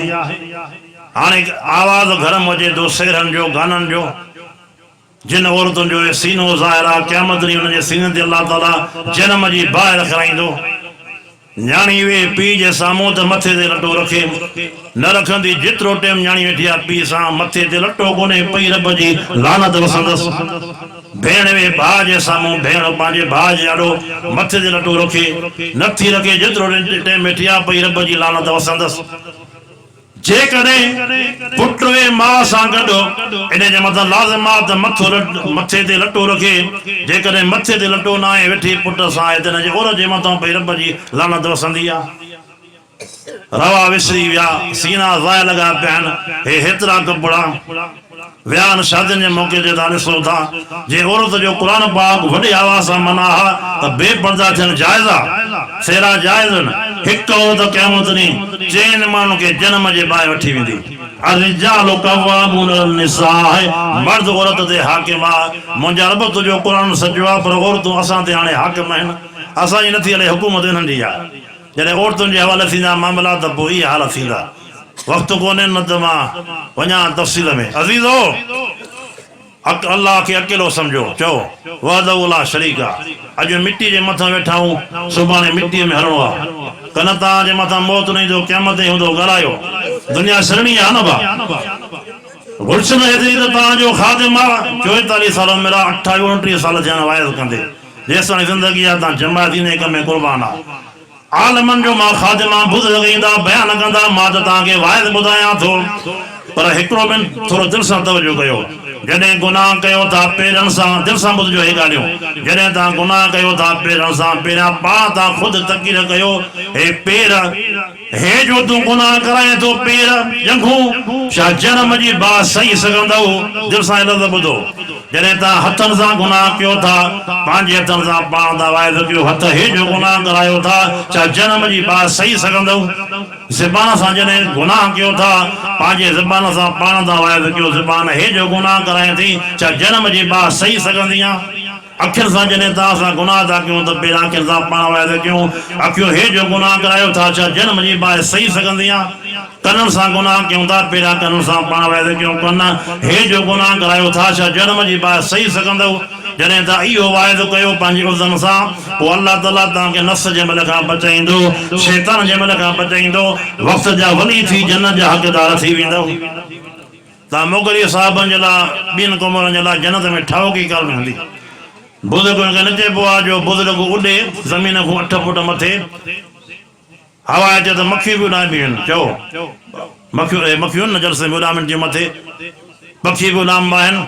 [SPEAKER 2] हाने आवाज घर मुझे दो शेरन जो गानन जो जिन औरतुन जो सीनो ज़ाहिरा क़यामत ॾींहुं उन जे सीने ते अल्लाह ताला जन्म जी बाहि रखाईंदो न्याणी वे पी जे साम्हूं त मथे ते लटो रखे न रखंदी जेतिरो टाइम न्याणी वेठी आहे पी सां मथे ते लटो कोन्हे पई रब जी लानत वसंदसि भेण वे भाउ जे साम्हूं भेण पंहिंजे भाउ जे आॾो मथे ते लटो रखे नथी रखे जेतिरो टाइम वेठी आहे पई रब जी लानत वसंदसि जे करे पुट वे मां सां गॾु इन जे मथां लाज़िम आहे त मथे ते लटो रखे जे करे मथे ते लटो न आहे वेठी पुट सां आहे त इन जे औरत जे मथां भई रब जी लानत वसंदी आहे रवा विसरी विया सीना ज़ाय लगा पिया हे हेतिरा कपड़ा विया शादियुनि जे मौके ते तव्हां ॾिसो था जे औरत जो क़ुर पाक वॾे आवाज़ सां मना आहे त बेपर्दा थियणु जाइज़ आहे सेरा जाइज़ आहिनि हिकु औरत क़यामत ॾींहुं चइनि माण्हुनि खे जनम जे ॿाहि वठी वेंदी الرجال قوامون على النساء مرد عورت ते हाकिम आहे मुंहिंजा रब तुंहिंजो क़ुर सॼो आहे पर औरतूं असां ते हाणे हाकिम आहिनि असांजी नथी हले हुकूमत हिननि जी आहे जॾहिं औरतुनि जे हवाले थींदा मामला त पोइ इहा हालत थींदा वक़्तु कोन्हे न त मां वञा तफ़सील में अज़ीज़ो अल्लाह खे अकेलो सम्झो चओ वहदहु ला शरीक आहे अॼु मिटी जे मथां वेठा आहियूं सुभाणे मिटीअ में हलणो आहे कल्ह तव्हांजे मथां मौत न ईंदो क़यामत ते हूंदो ॻाल्हायो दुनिया सरणी आहे न भाउ गुलशन हेतिरी त तव्हांजो ख़ादिम आहे 44 साल मेरा 28 29 साल थियण वाइदो कंदे जेसिताईं ज़िंदगी आहे तव्हां जमायत इन कम में क़ुर्बान आहे आलमनि जो मां ख़ादिम आहे बुज़ुर्ग ईंदा बयानु कंदा मां त तव्हांखे वाइदो ॿुधायां थो पर हिकिड़ो मिंट थोरो दिलि सां तवजो कयो जॾहिं गुनाह कयो था पेरनि सां दिलि सां ॿुधिजो हे ॻाल्हियूं जॾहिं तव्हां गुनाह कयो था पेरनि सां पहिरियां पाण तव्हां ख़ुदि तक़ीर कयो हे पेर हे जो तूं गुनाह कराए थो पेर जंघूं छा जनम जी बात सही सघंदव दिलि सां लफ़्ज़ ॿुधो जॾहिं तव्हां हथनि सां गुनाह कयो था पंहिंजे हथनि सां पाण था वाइदो कयो हथ हे जो गुनाह करायो था छा जनम जी बात सही सघंदव ज़बान सां जॾहिं गुनाह कयो था पंहिंजे ज़बान सां पाण था वाइदो कयो ज़बान हे जो गुनाह कराए थी छा जनम जी बात सही सघंदी आहे अखियुनि सां जॾहिं तव्हां सां गुनाह था कयूं त पहिरियां अखियुनि सां पाण वाइदो कयूं अखियूं हे जो गुनाह करायो था छा जनम जी बात सही सघंदी आहे कननि सां गुनाह कयूं था पहिरियां कननि सां पाण वाइदो कयूं कन हे जो गुनाह करायो था छा जनम जी बात सही सघंदव जॾहिं तव्हां इहो वाइदो कयो पंहिंजे उज़न सां पोइ अल्लाह ताला तव्हांखे नफ़्स जे महिल खां बचाईंदो शैतान जे महिल खां बचाईंदो वक़्त जा वली थी जन्नत जा हक़दार थी वेंदव तव्हां मोगरी साहिबनि जे लाइ ॿियनि क़ौमनि जे लाइ जन्नत में ठाहोकी करणु हूंदी बुज़ुर्गनि खे न चइबो आहे जो बुज़ुर्ग उॾे ज़मीन खां 8 फुट मथे हवा अचे त मखियूं बि उॾामियूं आहिनि चओ मखियूं न जलसे में उॾामनि थियूं मथे पखी बि उॾामबा आहिनि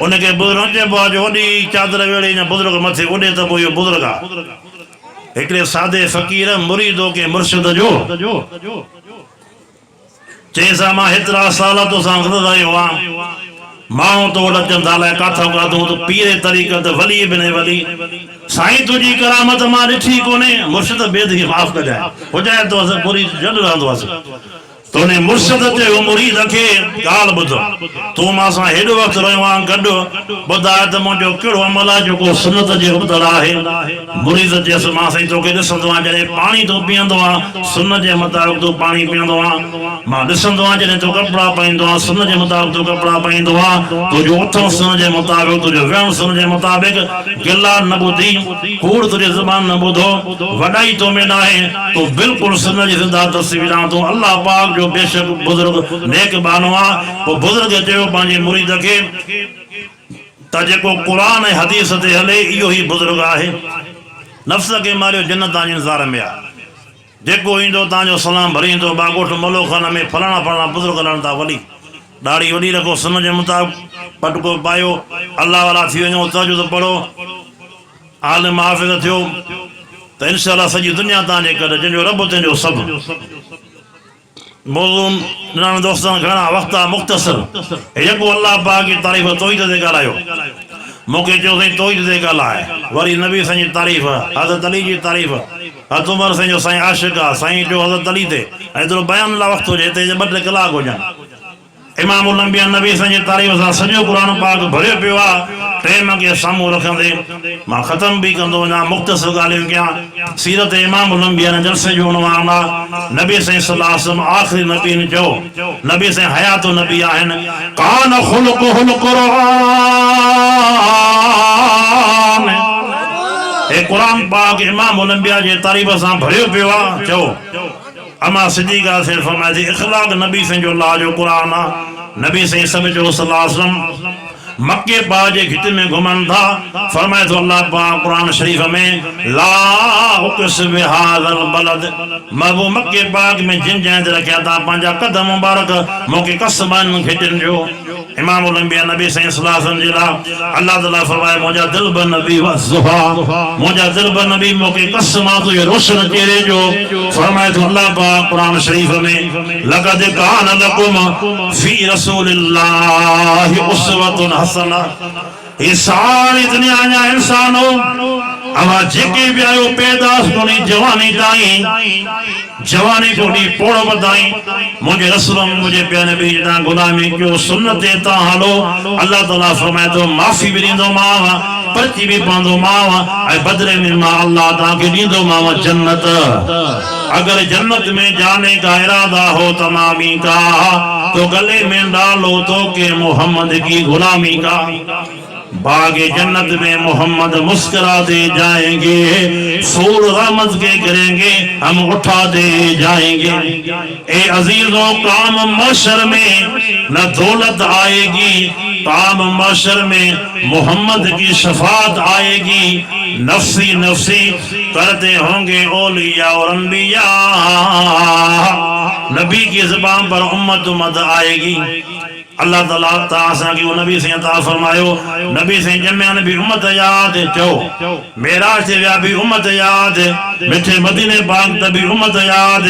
[SPEAKER 2] उनखे बुज़ुर्ग न चइबो आहे जो वॾी चादर वेड़े या बुज़ुर्ग मथे उॾे त पोइ इहो बुज़ुर्ग आहे हिकिड़े सादे फ़क़ीर मुरीदो के मुर्शिद जो चइसां मां हेतिरा साल तोसां रहियो आहियां माण्हू तो अचनि था अलाए काथां काथां त पीरे तरीक़े ते वली बिन वली साईं तुंहिंजी करामत मां ॾिठी कोन्हे मुर्शिद बेदगी माफ़ कजाए हुजाए तो असां पूरी जॾ रहंदो हुअसि तोने मुर्शिद चयो मुरीद खे ॻाल्हि ॿुध तूं मां सां हेॾो वक़्तु रहियो आहीं गॾु ॿुधाए त मुंहिंजो कहिड़ो अमल आहे जेको सुनत जे उबतड़ आहे मुरीद चयसि मां साईं तोखे ॾिसंदो आहियां जॾहिं पाणी तूं पीअंदो आहे सुन जे मुताबिक़ तूं पाणी पीअंदो आहे मां ॾिसंदो आहियां जॾहिं तूं कपिड़ा पाईंदो आहे सुन जे मुताबिक़ तूं कपिड़ा पाईंदो आहे तुंहिंजो उथणु सुन जे मुताबिक़ तुंहिंजो विहणु सुन जे मुताबिक़ गिला न ॿुधी कूड़ तुंहिंजी ज़बान न ॿुधो वॾाई तो में न आहे तूं बिल्कुलु सुन जी ज़िंदा तस्वीर आहे तूं अल्लाह पाक जो बेशक बुज़ुर्ग नेक बानो आहे पोइ बुज़ुर्ग चयो पंहिंजे मुरीद खे त जेको क़ुर ऐं हदीस ते हले इहो ई बुज़ुर्ग आहे नफ़्स खे मारियो जन्नत तव्हांजे इंतज़ार में आहे जेको ईंदो तव्हांजो सलाम भरींदो बागोठ मलोखाना में फलाणा फलाणा बुज़ुर्ग हलनि था वली ॾाढ़ी वॾी रखो सुन जे मुताबिक़ पटको पायो अल्लाह वाला थी वञो तहज्जुद पढ़ो आलिम हाफ़िज़ थियो त इंशाअल्लाह सॼी दुनिया तव्हांजे करे जंहिंजो रब तुंहिंजो सभु मौज़ूम निराण दोस्तनि घणा वक़्त आहे मुख़्तसर जेको अल्लाह पाक जी तारीफ़ तौहीद ते ॻाल्हायो मूंखे चयो साईं तौहीद ते ॻाल्हाए वरी नबी साईं जी तारीफ़ हज़रत अली जी तारीफ़ हज़रत उमर साईं जो साईं आशिक़ आहे साईं जो हज़रत अली ते एतिरो बयान लाइ वक़्तु हुजे हिते 2-3 कलाक हुजनि इमामुल अंबिया नबी साईं जी तारीफ़ सां सॼो क़ुर पाक भरियो पियो आहे टाइम खे साम्हूं रखंदे मां ख़तम बि कंदो वञा मुख़्तसर ॻाल्हियूं कयां सीरत इमामुल अंबिया जलसे जो उनवान आहे नबी साईं सल्लल्लाहु अलैहि वसल्लम आख़िरी नबी ने चयो नबी साईं हयातो नबी आहिनि कान खुलुकुहुल क़ुरान हे क़ुर पाक इमामुल अंबिया जे तारीफ़ सां भरियो पियो आहे चयो अमा सिद्दीक़ा से फरमाए थी इख़लाक़ नबी साईं जो अल्लाह जो क़ुर आहे नबी साईं सभु जो सल्लल्लाहु अलैहि वसल्लम मक्के पाक जे खिते में घुमन था फरमाए तो अल्लाह पाक कुरान शरीफ में ला उक़सिम बिहाज़ल बलद महबूब मक्के पाक में जिन जैन रखया था पंजा कदम मुबारक मोके कसमन खिटन जो इमाम उल अंबिया नबी सल्लल्लाहु अलैहि वसल्लम अल्लाह ताला फरमाए मुझा दिल ब नबी वज़ुहा मुझा दिल ब नबी मोके कसम तो ये रोशन चेहरे जो फरमाए तो अल्लाह पाक कुरान शरीफ में लक़द कान लकुम फी रसूलिल्लाहि उस्वतुन हसना ये सारी दुनिया जा इंसानो अवा जेके भी आयो पैदास कोनी जवानी ताई जवानी कोनी पोड़ बताई मुझे रसूल मुझे प्यारे नबी दा गुलामी क्यों सुन्नते ता हलो अल्लाह ताला फरमाए तो माफी भी दींदो मावा पर्ची भी पांदो मावा ऐ बदले में मा अल्लाह ता के दींदो मावा जन्नत अगर जन्नत में जाने का इरादा हो तमामी का तो गले में डालो तो के मोहम्मद की गुलामी का बागे जन्नत में मोहम्मद मुस्कुराते जाएंगे फूल रहमत के करेंगे हम उठा दे जाएंगे ए अजीजों काम मशर में न दौलत आएगी काम मशर में मोहम्मद की शफात आएगी नफ्सी नफ्सी करते होंगे औलिया और अम्बिया नबी की ज़ुबान पर उम्मत उम्मत आएगी अल्लाह ताला तासा की नबी से अता फरमायो नबी से जम्या नबी उम्मत याद चो मेराज से व्या भी उम्मत याद मिठे मदीने बाग तभी उम्मत याद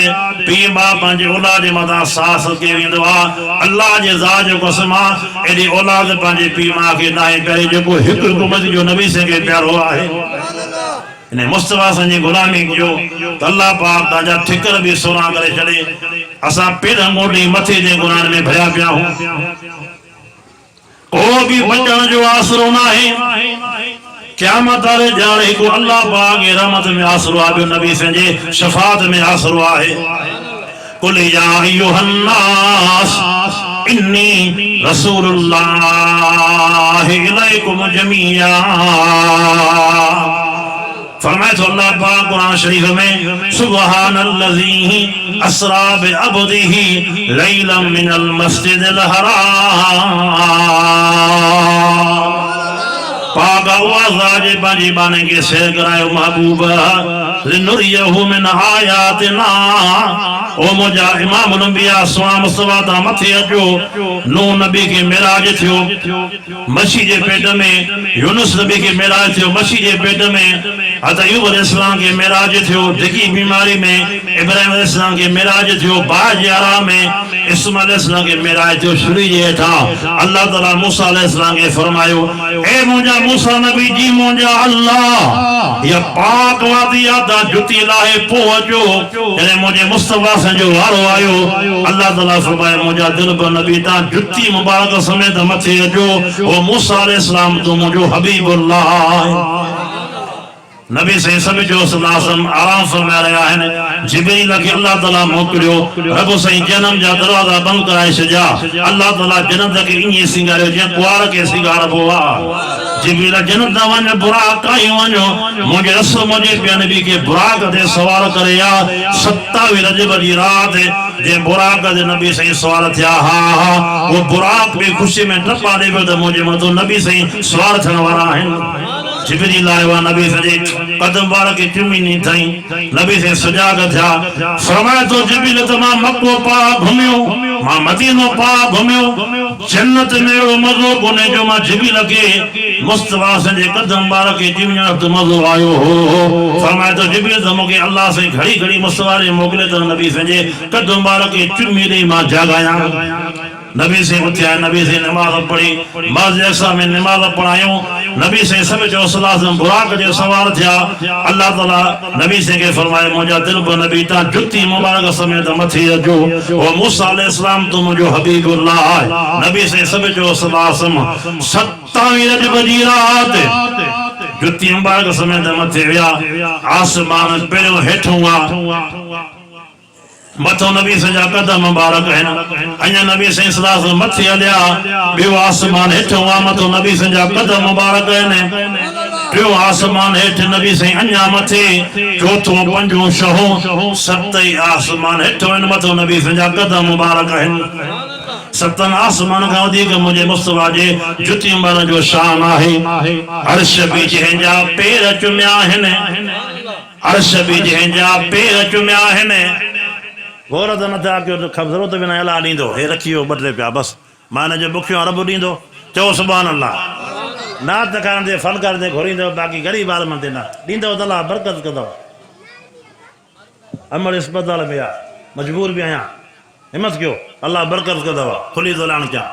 [SPEAKER 2] पी मां पंहिंजे औलाद मथा सास के वेंदो आहे अल्लाह जे ज़ात जो कसम आहे एडी औलाद पंहिंजे पी मां के नाहे करे जेको हिकु हुकूमत जो नबी से के प्यारो आहे इन मुस्तफा संजी गुलामी जो अल्लाह पाक ताजा ठिकर भी सोना करे छड़े असा पेर मोटी मथे जे गुनाह में भया पिया हूं को भी बचण जो आसरो ना है क़यामत वाले जाने को अल्लाह पाक के रहमत में आसरो आहे नबी संजे शफात में आसरो आहे कुल या अय्युहन नास इन्नी रसूलुल्लाह इलैकुम जमीआ फरमाए तो अल्लाह पाक कुरान शरीफ में सुब्हानल्लज़ी अस्रा बिअब्दिही लैलन मिनल मस्जिदिल हराम पाक आवाज़ पंहिंजी बाने के शेर करायो महबूब लिनुरियहु मिन आयातिना ओ मुझा इमाम अंबिया सुआ मुस्तफा ता मथे अचो नूह नबी के मिराज थियो मछी जे पेट में यूनुस नबी के मिराज थियो मछी जे पेट में अयूब अलैहिस्सलाम के मिराज थियो दिकी बीमारी में इब्राहिम अलैहिस्सलाम के मिराज थियो बाजारा में इस्माइल अलैहिस्सलाम के मिराज थियो शुरी जे था अल्लाह ताला मूसा अलैहिस्सलाम के फरमायो ए मुझा मूसा नबी जी मुझा अल्लाह या पाक वादी आदा जुती लाए पो अचो अरे मुझे मुस्तफा जो वारो आयो अल्लाह ताला फरमाए मुझा दिल पर नबी ता जुती मुबारक समेत मथे अचो ओ मूसा अलैहिस्सलाम तो मुझो हबीबुल्लाह नबी से सब जो सल्लल्लाहु आराम फरमा रहा है जिब्रील के अल्लाह ताला मोकलियो रब सही जन्म जा दरवाजा बंद कराए सजा अल्लाह ताला जन्नत के इनी सिंगारे जे कुआर के सिंगार बोवा जिब्रील जन्नत दा वन बुराक काई वनो मुझे रसूल मुझे नबी के बुराक दे सवार करे या 27 रजब दी रात जे बुराक दे नबी सही सवार थिया हा वो बुराक भी खुशी में टपा दे तो मुझे मतो नबी सही सवार थन वाला है जिब्रील आया नबी से कदम वाला के चुमी नहीं थई नबी से सजाग था फरमाया तो जिब्रील तमाम मक्को पा घुमियो मां मदीनो पा घुमियो जन्नत में वो मजो कोने जो मां जिब्रील के मुस्तफा से कदम वाला के चुमी तो मजो आयो हो फरमाया तो जिब्रील तो मके अल्लाह से घड़ी घड़ी मुस्तफा ने मोकले तो नबी से कदम वाला के चुमी रे मां जागाया नबी से उठा नबी से नमाज पढ़ी मस्जिद में नमाज पढ़ायो नबी से सब जो सलाह बुराक जो सवार थिया अल्लाह ताला नबी से के फरमाए मुझा दिल पर नबी ता जुती मुबारक समेत मथे अचो ओ मूसा अलैहिस्सलाम तो मुझो हबीबुल्लाह नबी से सब जो सलाह 27 रजब दी रात जुती मुबारक समेत मथे विया आसमान पेरो हेठो हुआ मथो नबी सजा कदम मुबारक है अया नबी से सलाह मथे हलिया बियो आसमान हेठो हुआ मथो नबी सजा कदम मुबारक है टियों आसमान हेठि नबी साईं अञा मथे चौथों पंजों छहों सतई आसमान हेठि आहिनि मथो नबी साईं जा कदम मुबारक आहिनि सतन आसमान खां वधीक मुंहिंजे मुस्तफा जे जुती मुबारक जो शान आहे अर्श बि जंहिंजा पेर चुमिया आहिनि अर्श बि जंहिंजा पेर चुमिया आहिनि गौर त नथा कयो त ज़रूरत बि न अलाह ॾींदो हे रखी वियो 2-3 रुपया बसि मां हिन जो बुखियो रब ॾींदो चओ सुभान अल्लाह नात करण ते फनकार ते घुरींदो बाक़ी ग़रीब आदमनि ते न ॾींदव त अलाह बरकत कंदव अमर अस्पताल में आहे मजबूर बि आहियां हिम्मत कयो अल्लाह बरकत कंदव खुली थो लाण कयां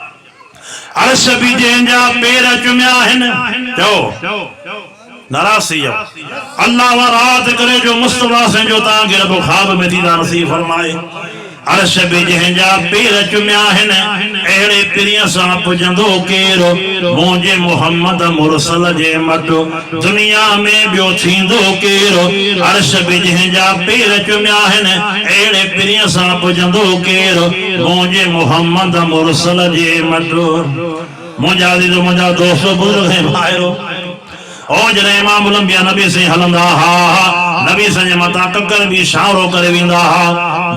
[SPEAKER 2] अर्श बि जंहिंजा पेर चुमिया आहिनि चओ नाराज़ी अल्लाह व रात करे जो मुस्तफा से जो तांखे रब ख्वाब में दीदार नसीब फरमाए अर्श बि जंहिंजा पेर चुमिया आहिनि अहिड़े पिरीअ सां पुॼंदो केरु मुंहिंजे मोहम्मद मुरसल जे मटि दुनिया में ॿियो थींदो केरु अर्श बि जंहिंजा पेर चुमिया आहिनि अहिड़े पिरीअ सां पुॼंदो केरु मुंहिंजे मोहम्मद मुरसल जे मटि मुंहिंजा दीदो मुंहिंजा दोस्त बुज़ुर्ग ऐं भाइरो ओ जॾहिं इमाम उलंबिया नबी से हलंदा हा नबी संजे मथां ककर बि इशारो करे वेंदा हा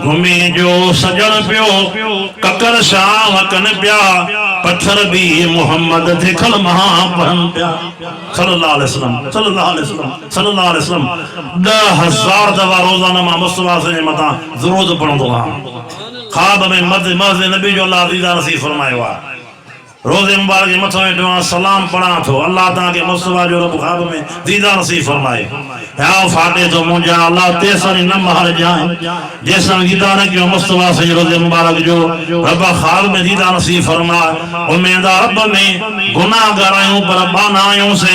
[SPEAKER 2] घुमे जो सजण पियो ककर शाम कनि पिया पत्थर भी मोहम्मद थे खल महा पढ़न पिया सल्लल्लाहु अलैहि वसल्लम सल्लल्लाहु अलैहि वसल्लम सल्लल्लाहु अलैहि वसल्लम 10,000 दफा रोजाना मां मुस्तफा से मथा ज़रूर पढ़ंदो आहियां ख्वाब में मस्जिद नबी जो अल्लाह दीदार नसीब फरमायो आहे रोज़े मुबारक के मथों हेठों सलाम पढ़ा थो अल्लाह ताके मुस्तफा जो रब ख्वाब में दीदार नसीब फरमाए या फाटे तो मुंहिंजा अल्लाह तेसरी न मार जाए जैसा दीदार कयो मुस्तफा से रोज़े मुबारक जो रब ख्वाब में दीदार नसीब फरमाए उम्मीद रब में गुनाहगार आहियूं पर बाना आहियूं से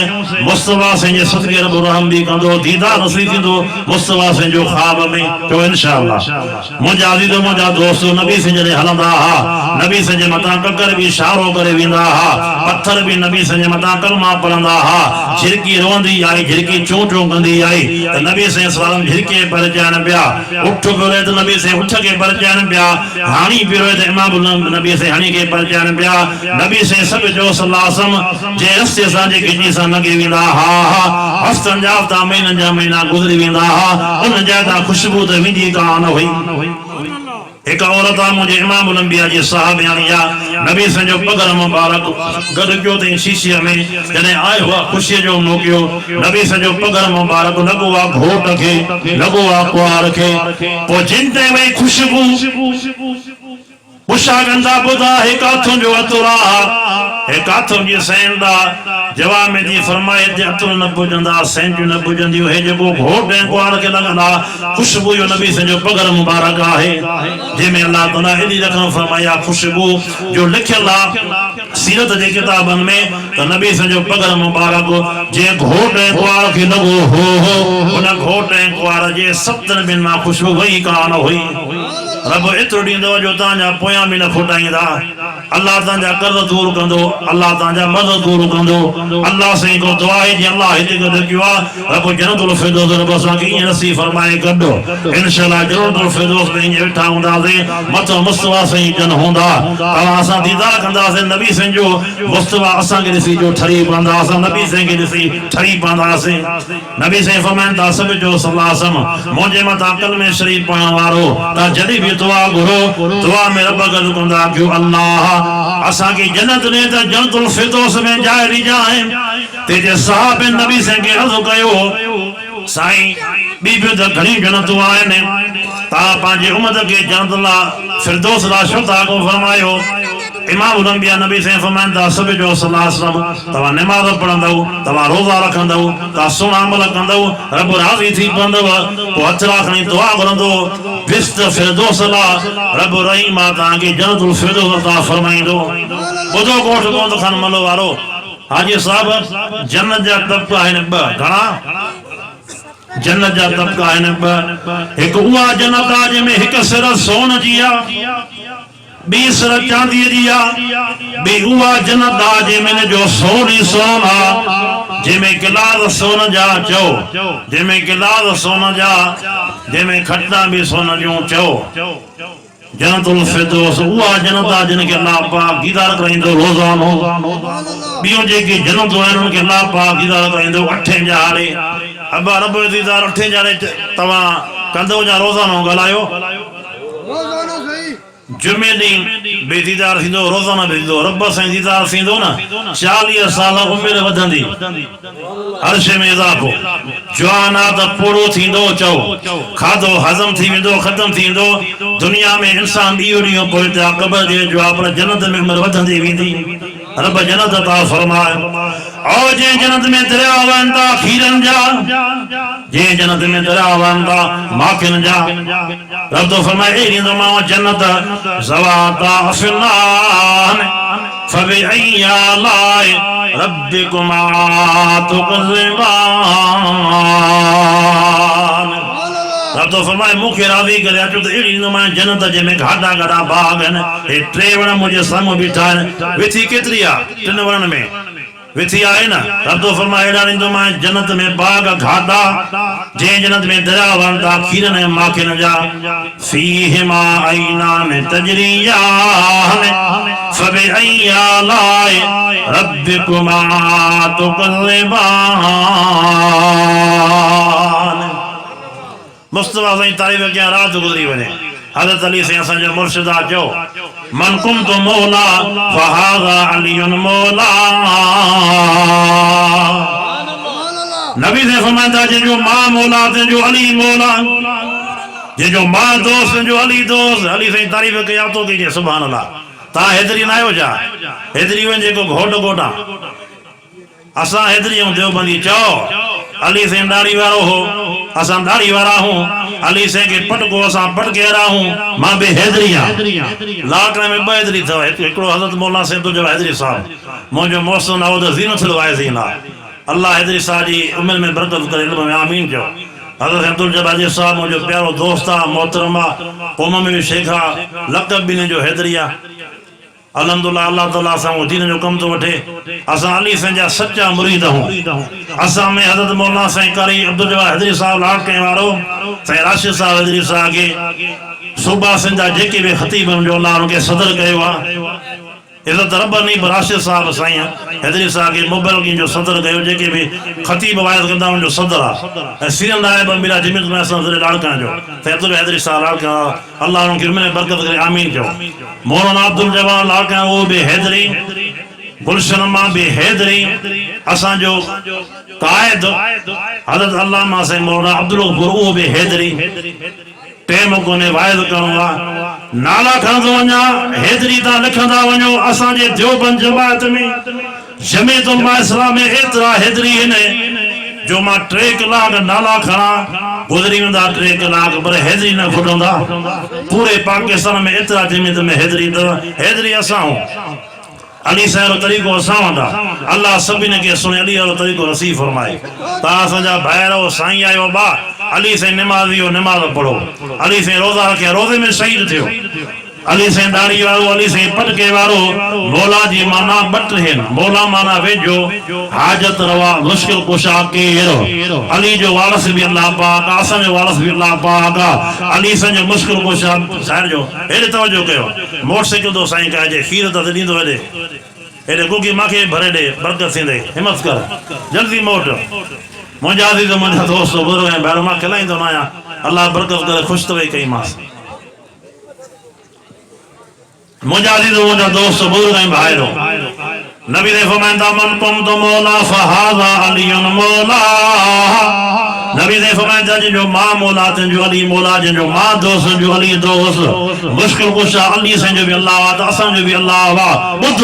[SPEAKER 2] मुस्तफा से जे सदके रब रहम भी कंदो दीदार नसीब थींदो मुस्तफा से जो ख्वाब में तो इंशाअल्लाह मुंहिंजा अज़ीज़ मुंहिंजा दोस्त नबी से जॾहिं हलंदा हा नबी से जे मथां ककर भी इशारो करे पत्थर भी नबी संजे मथा कलमा पढ़ंदा हा झिरकी रोंदी आई झिरकी चूं चूं कंदी आई त नबी से सलाम झिरके पर चयन पिया उठ पियो त नबी से उठ के पर चयन पिया हाणी पियो त इमाम नबी से हाणी के पर चयन पिया नबी से सब जो सल्लल्लाहु अलैहि वसल्लम जे रस्ते सां जे गिनी सां लॻी वेंदा हा हफ़्तनि जा हफ़्ता महीननि जा महीना गुज़री वेंदा हा उन जा खुशबू त वेंदी कान हुई एक औरत मुझे इमाम उलंबिया जी साहबियानिया नबी संजो पगर मुबारक गद कयो ते शीशे में जने आए हुआ खुशी जो मौकियो नबी संजो पगर मुबारक लगवा घोट के लगवा कुआर के पो जिनते वे खुशबू उषा गंदा बुधा है काथों जो अतुरा है काथों जी सेंदा जवाब में जी फरमाए जे अतुर न बुजंदा सेंजू न बुजंदी है जबो घोट है कुआर के लगंदा खुशबू जो नबी संजो पगर मुबारक है जे में अल्लाह ताला एडी रकम फरमाया खुशबू जो लिखला सीरत जे किताबन में तो नबी संजो पगर मुबारक जे घोट है कुआर के लगो हो उन घोट है कुआर जे 7 दिन में खुशबू वही कान हुई रब एतिरो ॾींदो जो तव्हांजा पोयां बि न खोटाईंदा अल्लाह तव्हांजा कर्ज़ दूर कंदो अल्लाह तव्हांजा मदद दूर कंदो अल्लाह से को दुआ है जे अल्लाह हिते गद कयो आहे रब जन्नतुल फिरदौस रब असांखे ईअं नसीब फरमाए कढो इंशाअल्लाह जन्नतुल फिरदौस में ईअं वेठा हूंदासीं मथो मुस्तफा साईं जन हूंदा तव्हां असां दीदार कंदासीं नबी साईं जो मुस्तफा असांखे ॾिसी जो ठरी पवंदा असां नबी साईं खे ॾिसी ठरी पवंदासीं नबी साईं फरमाइनि था सभु जो सल्लल्लाहु अलैहि वसल्लम मुंहिंजे मथां कलमे शरीफ़ पढ़ण वारो तव्हां जॾहिं बि दुआ घुरो दुआ में रब गद कंदा कयो अल्लाह असांखे जन्नत ने त जन्नतुल फिरदौस में जाइ ॾिजाए तेजे साहब नबी से के अर्ज़ कयो साईं ॿी बि त घणी जन्नतूं आहिनि तव्हां पंहिंजी उम्मत खे जन्नतुल फिरदौस ला छो था को फरमायो इमाम उलंबिया नबी से फरमाइनि था सभु जो सल्लल्लाहु अलैहि वसल्लम तव्हां नमाज़ पढ़ंदव तव्हां रोज़ा रखंदव तव्हां सुहिणा अमल कंदव रब राज़ी थी पवंदव पोइ हथरा खणी दुआ घुरंदो विस्त फिरदौस ला रब रहीम तव्हांखे जन्नतुल फिरदौस अता फरमाईंदो ॿुधो कोठ कोन खान मलो वारो हाजी साहब जन्नत जा तबका आहिनि 2 घणा जन्नत जा तबका आहिनि 2 हिकु उहा जन्नत आहे जंहिंमें हिकु सिर सोन जी आहे बी सिर चांदी जी आहे बी उहा जन्नत आहे जंहिंमें जो सोन ई सोन आहे जंहिंमें गिलास सोन जा चओ जंहिंमें गिलास सोन जा जंहिंमें खटना भी सोन जूं चओ जन्नतुल फिरदौस उहा जन्नत आहे जिन खे अल्लाह पाक दीदार कराईंदो रोज़ानो ॿियूं जेकी जन्नतूं आहिनि उन्हनि खे अल्लाह पाक दीदार कराईंदो 8 जहारे अबा रब जो दीदार 8 जहारे तव्हां कंदो या रोज़ानो ॻाल्हायो जुमे ॾींहुं बेदीदार थींदो रोज़ाना बेदीदो रब सां दीदार थींदो न 40 साल उमिरि वधंदी हर शइ में इज़ाफ़ो जवानात पूरो थींदो चओ खाधो हज़म थी वेंदो ख़त्म थींदो दुनिया में इंसान ॾींहों ॾींहुं पोइ हिते क़ब्र जे जवाब पर जन्नत में उमिरि वधंदी वेंदी रब जन्नत अता फरमाए और जंहिं जन्नत में दरिया वहनि था खीरनि जा जंहिं जन्नत में दरिया वहनि था माखियुनि जा रब तो फरमाए अहिड़ी ॾींदोमांव जन्नत ज़वाता अफ़नान फबिअय्यि आलाइ रब्बिकुमा तुकज़िबान रब तो फरमाए मूंखे राज़ी करे अचो त अहिड़ी ॾींदोमांव जन्नत जंहिंमें घाटा घाटा बाग आहिनि हे 3 वण मुंहिंजे साम्हूं बीठा आहिनि विथी केतिरी आहे 3 वणनि में विथी आहे न रब तो फरमाए अहिड़ा ॾींदोमांव जन्नत में बाग घाटा जंहिं जन्नत में दरिया वहनि था खीरनि ऐं माखियुनि जा फ़ीहिमा ऐनान तजरियान फबिअय्यि आलाइ रब्बिकुमा तुकज़िबान मुस्तफा साईं तारीफ़ कयां रात गुज़री वञे हज़रत अली साईं असांजो मुर्शिदा चओ मन कुंतु मौला फहाज़ा अलियुन मौला नबी से फरमाया जंहिंजो मां मौला तंहिंजो अली मौला जंहिंजो मां दोस्त तंहिंजो अली दोस्त अली साईं तारीफ़ कयां तो कजे सुभान अल्लाह तव्हां हेतिरी न आहियो छा हेतिरी वञे जेको घोट गोटा असां हेतिरी ऐं देवबंदी चओ अली साईं दाढ़ी वारो हो असां दाढ़ी वारा हूं अली साईं खे पटको असां पटके वारा हूं मां बि हैदरी आहियां लाकड़े में 2 हैदरी अथव हिकिड़ो हज़रत मौलाना साईं तुंहिंजो हैदरी साहब मुंहिंजो मौसम आहे त ज़ीनतुल वाइज़ीन आहे अल्लाह हैदरी साहब जी उमिरि में बरकत करे इल्म में आमीन चओ हज़रत अब्दुल जब्बार साहब मुंहिंजो प्यारो दोस्त आहे मोहतरम आहे क़ौम में बि शेख आहे लक़ब बि हिनजो हैदरी आहे अल्हम्दुलिल्लाह अल्लाह ताला सां दीन जो कम तो वठे असां अली साईं जा सच्चा मुरीद हूं असां में हज़रत मौलाना साईं कारी अब्दुल जब्बार हैदरी साहब लाड़के वारो साईं राशिद साहब हैदरी साहब खे सूबा सिंध जा जेके बि ख़तीब जो अल्लाह उनखे सदर कयो आहे इज़त रब नहीं राशिद साहब साईं हैदरी साहब के मुबलगिन जो सदर कयो जेके भी खतीब वायद कंदा उन जो सदर है सीरियल नायब मिला जमीत में असां जरे लाड़का जो अब्दुल हैदरी साहब लाड़का अल्लाह उनके में बरकत करे आमीन जो मौलाना अब्दुल जवान लाड़का वो भी हैदरी गुलशन मां भी हैदरी असां जो कायद हज़रत अल्लामा साईं मौलाना अब्दुल गफूर वो भी हैदरी टेम कोने वायद करूंगा नाला खणंदो वञा हैदरी ता लिखंदा वञो असां जे देवबंद जमात में जमीयत उलमा इस्लाम में एतिरा हैदरी आहिनि जो मां 3 कलाक नाला खणा गुज़री वेंदा 3 कलाक पर हैदरी न फुटंदा पूरे पाकिस्तान में एतिरा जमीयत में हैदरी अथव हैदरी असां अली साहब तरीक़ो असां वटा अल्लाह सभिनी खे सुने अली वारो तरीक़ो नसीब फरमाए तव्हां असांजा भाइर हो साईं आयो बा अली साईं नमाज़ी हो नमाज़ पढ़ो अली साईं रोज़ा रखिया रोज़े में शहीद थियो अली साईं दाढ़ी वारो अली साईं पटके वारो मौला जी माना 2 आहिनि मौला माना वेझो हाजत रवा मुश्किल कुशा केर अली जो वारस भी अल्लाह पाक असां जो वारस भी अल्लाह पाक अली साईं जो मुश्किल कुशा साहिर जो हेॾे तवजो कयो मोटरसाइकिल तो साईं कजे खीर त ॾींदो हेॾे हेॾे गुगी मांखे भरे ॾे बरकत थींदे हिम्मत कर जल्दी मोट मुंहिंजा अज़ीज़ मुंहिंजा दोस्त बुज़ुर्ग ऐं ॿाहिरि मां खिलाईंदो न आहियां अल्लाह बरकत करे ख़ुशि त वेही कईमांसि मुंहिंजा अज़ीज़ मुंहिंजा दोस्त बुज़ुर्ग ऐं भाइरो नबी ने फरमाया मन कुम तो मौला फहाज़ा अलियुन मौला नबी ने फरमाया जो मां मौला जो अली मौला जो मां दोस्त जो अली दोस्त मुश्किल कुशा अली से जो भी अल्लाह वा तो असन जो भी अल्लाह वा बुध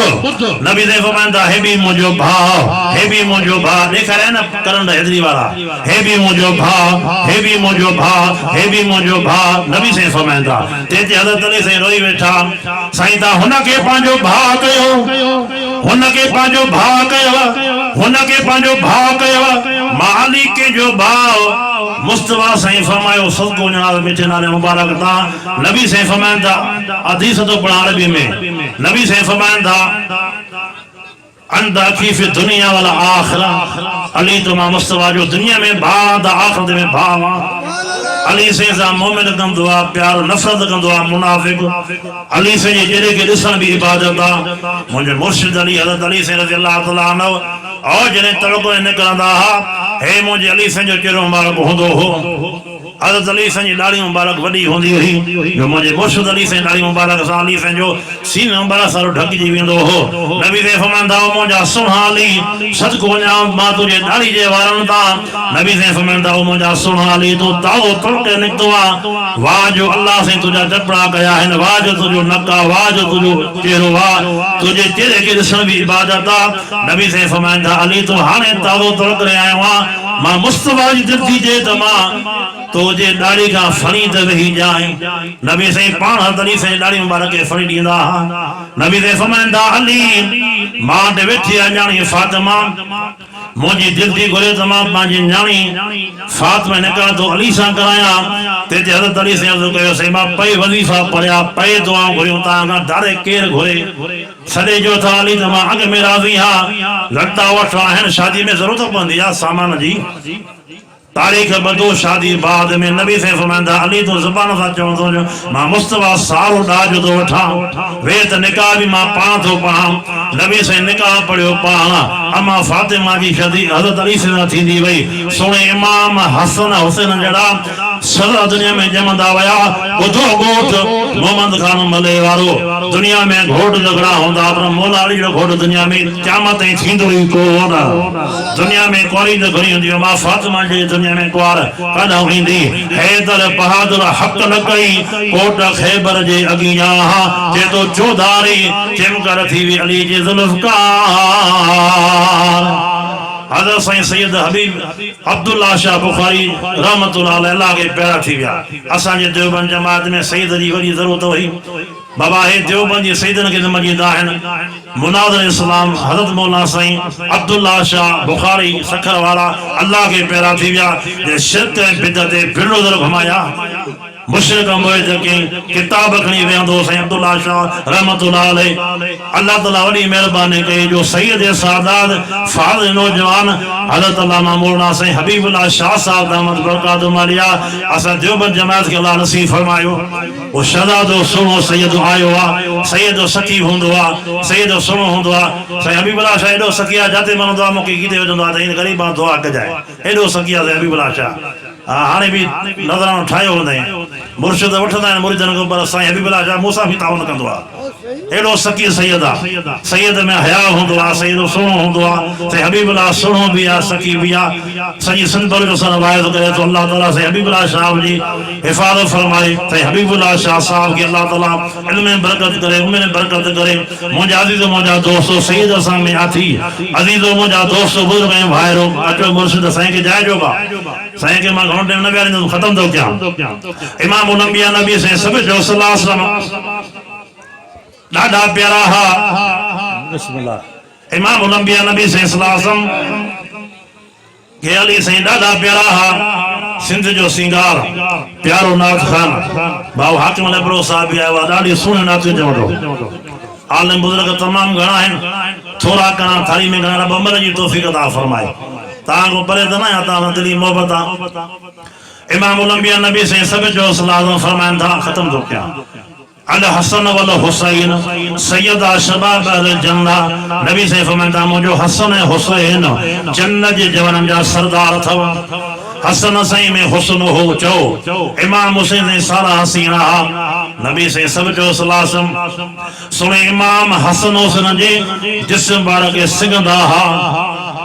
[SPEAKER 2] नबी ने फरमाया हे भी मुझो भाव हे भी मुझो भाव देखारे ना करंट हैदरी वाला हे भी मुझो भाव हे भी मुझो भाव हे भी मुझो भाव नबी से फरमाया तेते हज़रत अली से रोई बैठा साईं ता हुन के पांजो भाव कयो हुन के पांजो भाव कयो हुन के पांजो भाव कयो मालिक के जो भाव मुस्तफा साईं फरमायो सदको जनाब मिठे नाले मुबारक ता नबी साईं फरमाया हदीस तो पढ़ा अरबी में नबी साईं फरमाया अंदा की फिर दुनिया वाला आखिरा अली तो मां मुस्तफा जो दुनिया में भाव आखिरत में भाव अली से मोमिन कंदो आहे प्यार नफ़रत कंदो आहे मुनाफिक अली से जहिड़े खे ॾिसण बि इबादत आहे मुंहिंजो मुर्शिद अली हज़रत अली से रज़ी अल्लाह ताला अन्हु और जॾहिं तड़को निकिरंदा हुआ हे मुंहिंजे अली से जो चेहरो मुबारक हूंदो हो हज़रत अली से ॾाढ़ी मुबारक वॾी हूंदी हुई जो मुंहिंजे मुर्शिद अली से ॾाढ़ी मुबारक सां अली से जो सीने मुबारक सां ढकिजी वेंदो हो नबी से फरमाईंदा हो मुंहिंजा सुहिणा अली सदको वञा मां तुंहिंजे ॾाढ़ी जे वारनि तां नबी से फरमाईंदा हो मुंहिंजा सुहिणा अली तूं ताज़ो तड़के निकितो आहे वाह जो अल्लाह से तुंहिंजा चपड़ा कया आहिनि वाह जो तुंहिंजो नक आहे वाह जो तुंहिंजो चेहरो आहे तुंहिंजे चेहरे खे ॾिसण बि इबादत आहे नबी से फरमाईंदा अली तूं हाणे ताज़ो तड़के आयो आहे मां मुस्तफा जी दिल थी जे त मां तुझे दाढ़ी का फणी ते वेही जाए नबी से पाण हदली से दाढ़ी मुबारक के फणी दींदा नबी से फरमाईंदा अली मां ते वेठी आ न्याणी फातिमा मुझी दिल थी घुरे त मां पंहिंजी न्याणी फातिमा निकाह तो अली सां कराया ते हज़रत अली से अर्ज़ कयो से मां पई वज़ीफा पढ़िया पई दुआ घुरियूं तां खां दारे केर घुरे सॾे जो था अली त मां अॻ में राज़ी हा लटा वठ आहिनि शादी में ज़रूरत पवंदी आहे सामान जी तारीख़ बदो शादी बाद में नबी से फरमाईंदा अली तो ज़बान सां चवंदो जो मां मुस्तफा सारो ॾाज थो वठां वे त निकाह बि मां पाण थो पढ़ां नबी से निकाह पढ़ियो पाण अम्मा फातिमा जी शादी हज़रत अली से थींदी वई सोणे इमाम हसन हुसैन जहिड़ा सदा दुनिया में जमंदा विया ॿुधो ॻोठ मोहम्मद खान मले वारो दुनिया में घोट झगड़ा हूंदा पर मौला अली जो घोट दुनिया में क़यामत ताईं थींदो ई कोन दुनिया में कुंवारी त घणी हूंदी मां फातिमा जे दुनिया में कुंवार काॾा ईंदी हैदर बहादुर हक़ न कई कोट ख़ैबर जे अॻियां जे तो चौधारी चिमकर थी हुई अली जे ज़ुल्फ़कार हज़रत साईं सैयद हबीब अब्दुल्ला शाह बुखारी रहमतुल्लाह अलैह के प्यारा थी विया असांजे देवबंद जमात में सईद जी वॾी ज़रूरत हुई बाबा हे देवबंद जी सईदन खे मञींदा आहिनि मुनाज़िर इस्लाम हज़रत मौलाना साईं अब्दुल्ला शाह बुखारी सखर वाला अल्लाह के प्यारा थी विया जे शिरक ऐं बिदअत ते बिरलो दर घुमाया मुशरिक मोहित के किताब खणी वेंदो साईं अब्दुल्ला शाह रहमतुल्लाह अलैह अल्लाह ताला वॾी महिरबानी कई जो सैयद सादात फाज़िल नौजवान हज़रत अल्लामा मौलाना साईं हबीबुल्लाह शाह साहब दामत बरकातुहू मालिया असां देवबंद जमात के अल्लाह नसीब फरमायो वो शहज़ादो सुहिणो सैयद आयो आहे सैयद सकीब हूंदो आहे सैयद सुहिणो हूंदो आहे साईं हबीबुल्लाह शाह एॾो सकिया जाते मनंदो आहे मूंखे गीते वॼंदो आहे त इन ग़रीब आहे दुआ कजाए एॾो सकिया साईं हबीबुल्लाह शाह हाणे बि नज़रानो ठाहियो हूंदई मुर्शिद वठंदा आहिनि मुरीदनि खां पर साईं हबीबुल्लाह शाह मूंसां बि ताउन कंदो आहे एॾो सकी सैयद आहे सैयद में हया हूंदो आहे सैयद सुहिणो हूंदो आहे साईं हबीबुल्लाह सुहिणो बि आहे सकी बि आहे सॼी सिंध बलूचिस्तान वाइदो करे थो अल्लाह ताला साईं हबीबुल्लाह शाह जी हिफ़ाज़त फरमाए साईं हबीबुल्लाह शाह साहब खे अल्लाह ताला इल्म में बरकत करे उम्र में बरकत करे मुंहिंजा अज़ीज़ मुंहिंजा दोस्तो सैयद असां में आथी अज़ीज़ो मुंहिंजा दोस्त बुज़ुर्ग ऐं भाइरो अचो मुर्शिद साईं खे जाइजो बा साईं खे मां घणो टाइम न विहारींदुमि ख़तम थो कयां इमाम उलंबिया नबी से सब जो सल्लल्लाहु अलैहि वसल्लम ॾाढा प्यारा हा बिस्मिल्लाह इमाम उलंबिया नबी से सल्लल्लाहु अलैहि वसल्लम के अली से ॾाढा प्यारा हा सिंध जो सिंगार प्यारो नाथ खान भाउ हाकिम अलबरो साहब भी आयो आहे ॾाढी सुहिणी नात चवंदो आलिम बुज़ुर्ग तमाम घणा आहिनि थोरा करा थाली में घणा रब अमल जी तौफ़ीक़ अता फरमाए तां परे त न तां दिली मोहब्बत आहे इमाम उलंबिया नबी से सब जो सलाह फरमाइन था खत्म थो कयां अल हसन वल हुसैन सैयदा शबाब अल जन्नह नबी से फरमाइंदा मुझो हसन ऐं हुसैन जन्नत जे जवाननि जा सरदार अथव हसन सही में हुस्न हो चो इमाम हुसैन ने सारा हसीना नबी से सब जो सलासम सुने इमाम हसन हुसैन जे जिस्म बार के सिंगदा हा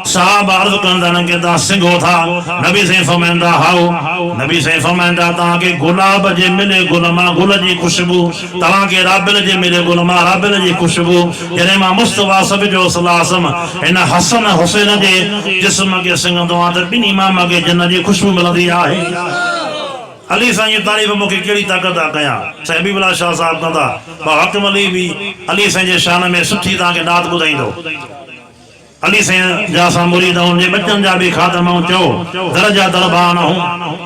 [SPEAKER 2] साहब अर्ज कंदन के ता सिंगो था नबी से फरमाइंदा हाओ नबी से फरमाइंदा ता के गुलाब जे मिले गुलमा गुल जी खुशबू ता के राबिल जे मिले गुलमा राबिल जी खुशबू जने मा मुस्तफा सब जो सलासम इन हसन हुसैन जे जिस्म के सिंगदो आ त बिन इमाम के जन्नत जी खुशबू मिलदी आहे अली साईं तारीफ़ मूंखे कहिड़ी ताक़त आहे कयां साईं हबीबुल्लाह शाह साहब कंदा भाउ हकीम अली भी अली साईं जे शान में सुठी तव्हांखे नात ॿुधाईंदो अली साईं जा असां मुरीद आहियूं जे बचन जा भी खातम आहियूं चओ दरजा दरबान आहियूं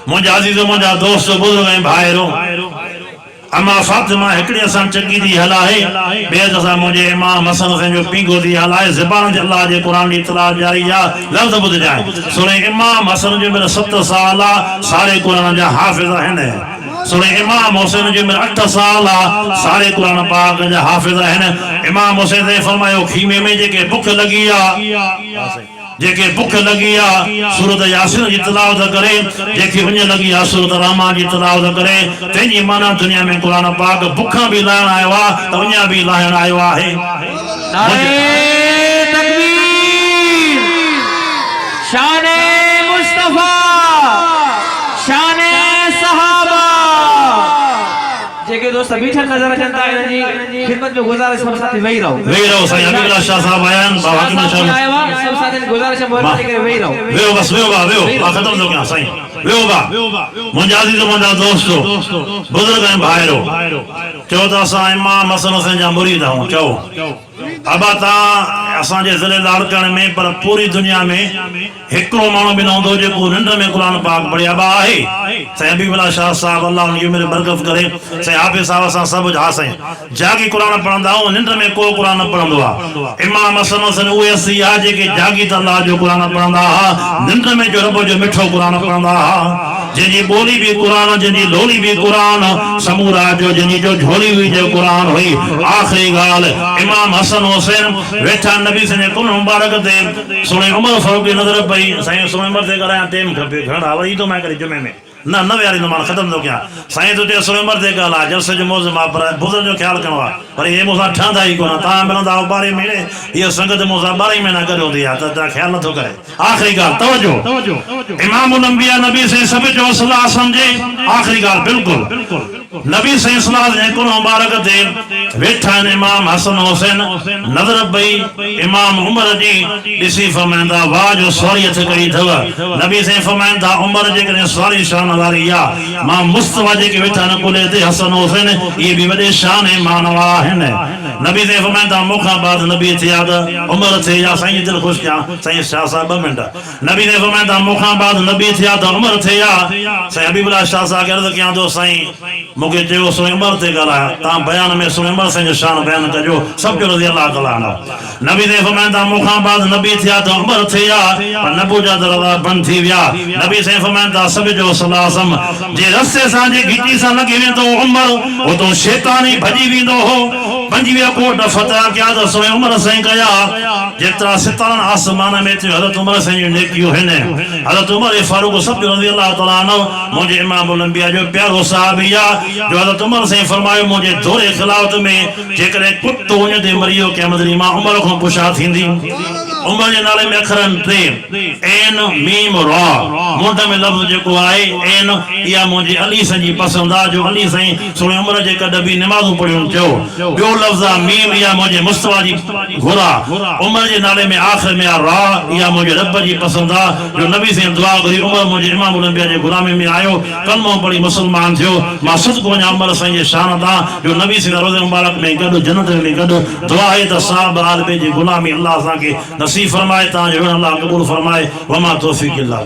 [SPEAKER 2] मुंहिंजा अज़ीज़ मुंहिंजा दोस्त बुज़ुर्ग ऐं भाइरो अमा फातिमा हिकिड़ी असां चकी थी हलाए ॿिए दफ़ा मुंहिंजे इमाम हसन हुसैन जो पींगो थी हलाए ज़बान ते अल्लाह जे क़ुरान जी इतलाह जारी आहे लफ़्ज़ ॿुधजाए सूरे इमाम हसन जो उमिरि 7 साल आहे सारे क़ुरान जा हाफ़िज़ आहिनि सूरे इमाम हुसैन जो उमिरि 8 साल आहे सारे क़ुरान पाक जा हाफ़िज़ आहिनि इमाम हुसैन ने फरमायो खीमे में जेके बुख लगी आहे जेके बुख लगी आहे सूरत यासीन जी तिलावत करे जेके उञ लगी आहे सूरत रहमान जी तिलावत करे तंहिंजी माना दुनिया में क़ुरान पाक बुखा भी लाहिण आयो आहे त उञ भी लाहिण आयो आहे
[SPEAKER 3] तकबीर शान मुस्तफा शान सहाबा जेके दोस्त बीठल नजर अचनि था इन्हनि जी खिदमत में गुज़ारिश सब साथी वेही रहो
[SPEAKER 2] साईं हबीबुल्लाह शाह साहब आया आहिनि बाबा हकीम शाह
[SPEAKER 3] आया हुआ सब साथी गुज़ारिश महिरबानी करे वेही रहो
[SPEAKER 2] वेहो बस वेहो बा वेहो मां ख़त्म थो कयां साईं वेहो बा मुंहिंजा अज़ीज़ मुंहिंजा दोस्तो बुज़ुर्ग ऐं भाइरो चओ त असां इमाम हसन हुसैन जा मुरीद आहियूं चओ अबा तव्हां असांजे ज़िले लाड़कण में पर पूरी दुनिया में हिकिड़ो माण्हू बि न हूंदो जेको निंड में क़ुरान पाक पढ़े अबा आहे साईं हबीबुल्लाह शाह साहब अल्लाह उनजी उमिरि बरकत करे साईं हाफ़िज़ साहब असां सभु हा साईं जागी क़ुरान पढ़ंदा आहियूं निंड में को क़ुरान न पढ़ंदो आहे इमाम हसन हुसैन उहे असी आहे जेके जागी त अल्लाह जो क़ुरान पढ़ंदा हुआ निंड में जो रब जो मिठो क़ुरान पढ़ंदा हुआ जंहिंजी ॿोली बि क़ुरान जंहिंजी लोली बि क़ुरान समूरा जो जंहिंजी जो झोली हुई जो क़ुरान हुई आख़िरी ॻाल्हि इमाम हसन हुसैन वेठा नबी से कुल मुबारक ते सुणे उमर फारूक जी नज़र पई साईं सुणे उमर ते करायां टेम खपे घणा वरी तो मैं करे जुमे में न विहारींदो मां ख़त्म थो कयां साईं तुंहिंजे सुणे उमर ते ॻाल्हि आहे जलसे जो मौज़ मां पर बुज़ुर्ग जो ख़्यालु करिणो आहे पर इहे मूंसां ठहंदा ई कोन तव्हां मिलंदा 12 महीने इहा संगत मूंसां 12 महीना गॾु हूंदी आहे त तव्हां ख़्यालु नथो करे आख़िरी ॻाल्हि तवजो इमाम अल-अंबिया नबी साईं सभु जो सलाह सम्झे आख़िरी ॻाल्हि बिल्कुलु नबी साईं सलाह जे कुल मुबारक ते वेठा आहिनि इमाम हसन हुसैन नज़र पई इमाम उमर जी ॾिसी फरमाईंदा वाह जो सवारियत कई अथव नबी साईं फरमाईंदा उमर जेकॾहिं सवारी शान वारी आहे मां मुस्तफा जेके वेठा आहिनि कुले ते हसन हुसैन इहे बि वॾे शान ऐं मानवा आहिनि नबी साईं फरमाईंदा मूंखां बाद नबी थिया त उमर थिए या साईं दिलि ख़ुशि कयां साईं शाह साहब 2 मिंट नबी साईं फरमाईंदा मूंखां बाद नबी थिया त उमर थिया साईं हबीबुल्लाह शाह साहब खे अर्ज़ु कयां थो साईं मूंखे चयो सुणे उमर ते ॻाल्हायो तव्हां बयान में सुणे उमर साईं जो शान बयानु कजो सभु जो रज़ी अल्लाह ताला अन्हु नबी साईं फरमाईंदा मूंखां बाद नबी थिया त उमर थिया पर नबू जा दरवाज़ा बंदि थी विया नबी साईं फरमाईंदा सभु जो सलाह सम जे रस्ते सां जे घिटी सां लॻी वेंदो उमर उतो शैतान ई भॼी वेंदो हो 25 कोट फतह कया त सुणे उमर साईं कया जेतिरा सितारा आसमान में थियो हज़रत उमर साईं जूं नेकियूं आहिनि हज़रत उमर फारूक सभु रज़ी अल्लाह ताला अन्हु मुंहिंजे इमाम अल-अंबिया जो प्यारो साहबी आहे जो हज़रत उमर साईं फरमायो मुंहिंजे दौरे खिलाफ़त में जेकॾहिं कुतो उन ते मरियो क़यामत ॾींहुं मां उमर खां पुछा थींदी उमर जे नाले में अखरनि 3 ऐन मीम रा मुंड में लफ़्ज़ जेको आहे ऐन इहा मुंहिंजी अली साईं जी पसंदि आहे जो अली साईं सुणे उमर जे कॾहिं बि निमाज़ूं पढ़ियूं चयो ॿियो लफ़्ज़ आहे मीम इहा मुंहिंजे मुस्तफा जी घुरा उमर जे नाले में आख़िर में आहे रा इहा मुंहिंजे रब जी पसंदि आहे जो नबी साईं दुआ करी उमर मुंहिंजे इमाम अल-अंबिया जे ग़ुलामी में आयो कलमो पढ़ी मुस्लमान थियो मां सदिको वञा उमर साईं जे शान तां जो नबी साईं रोज़े मुबारक में गॾु जन्नत में गॾु दुआ आहे त साहब आलबे जी ग़ुलामी अल्लाह असांखे नसीब फरमाए तव्हांजो अल्लाह क़बूल फरमाए वमा तौफ़ीक़ इल्ला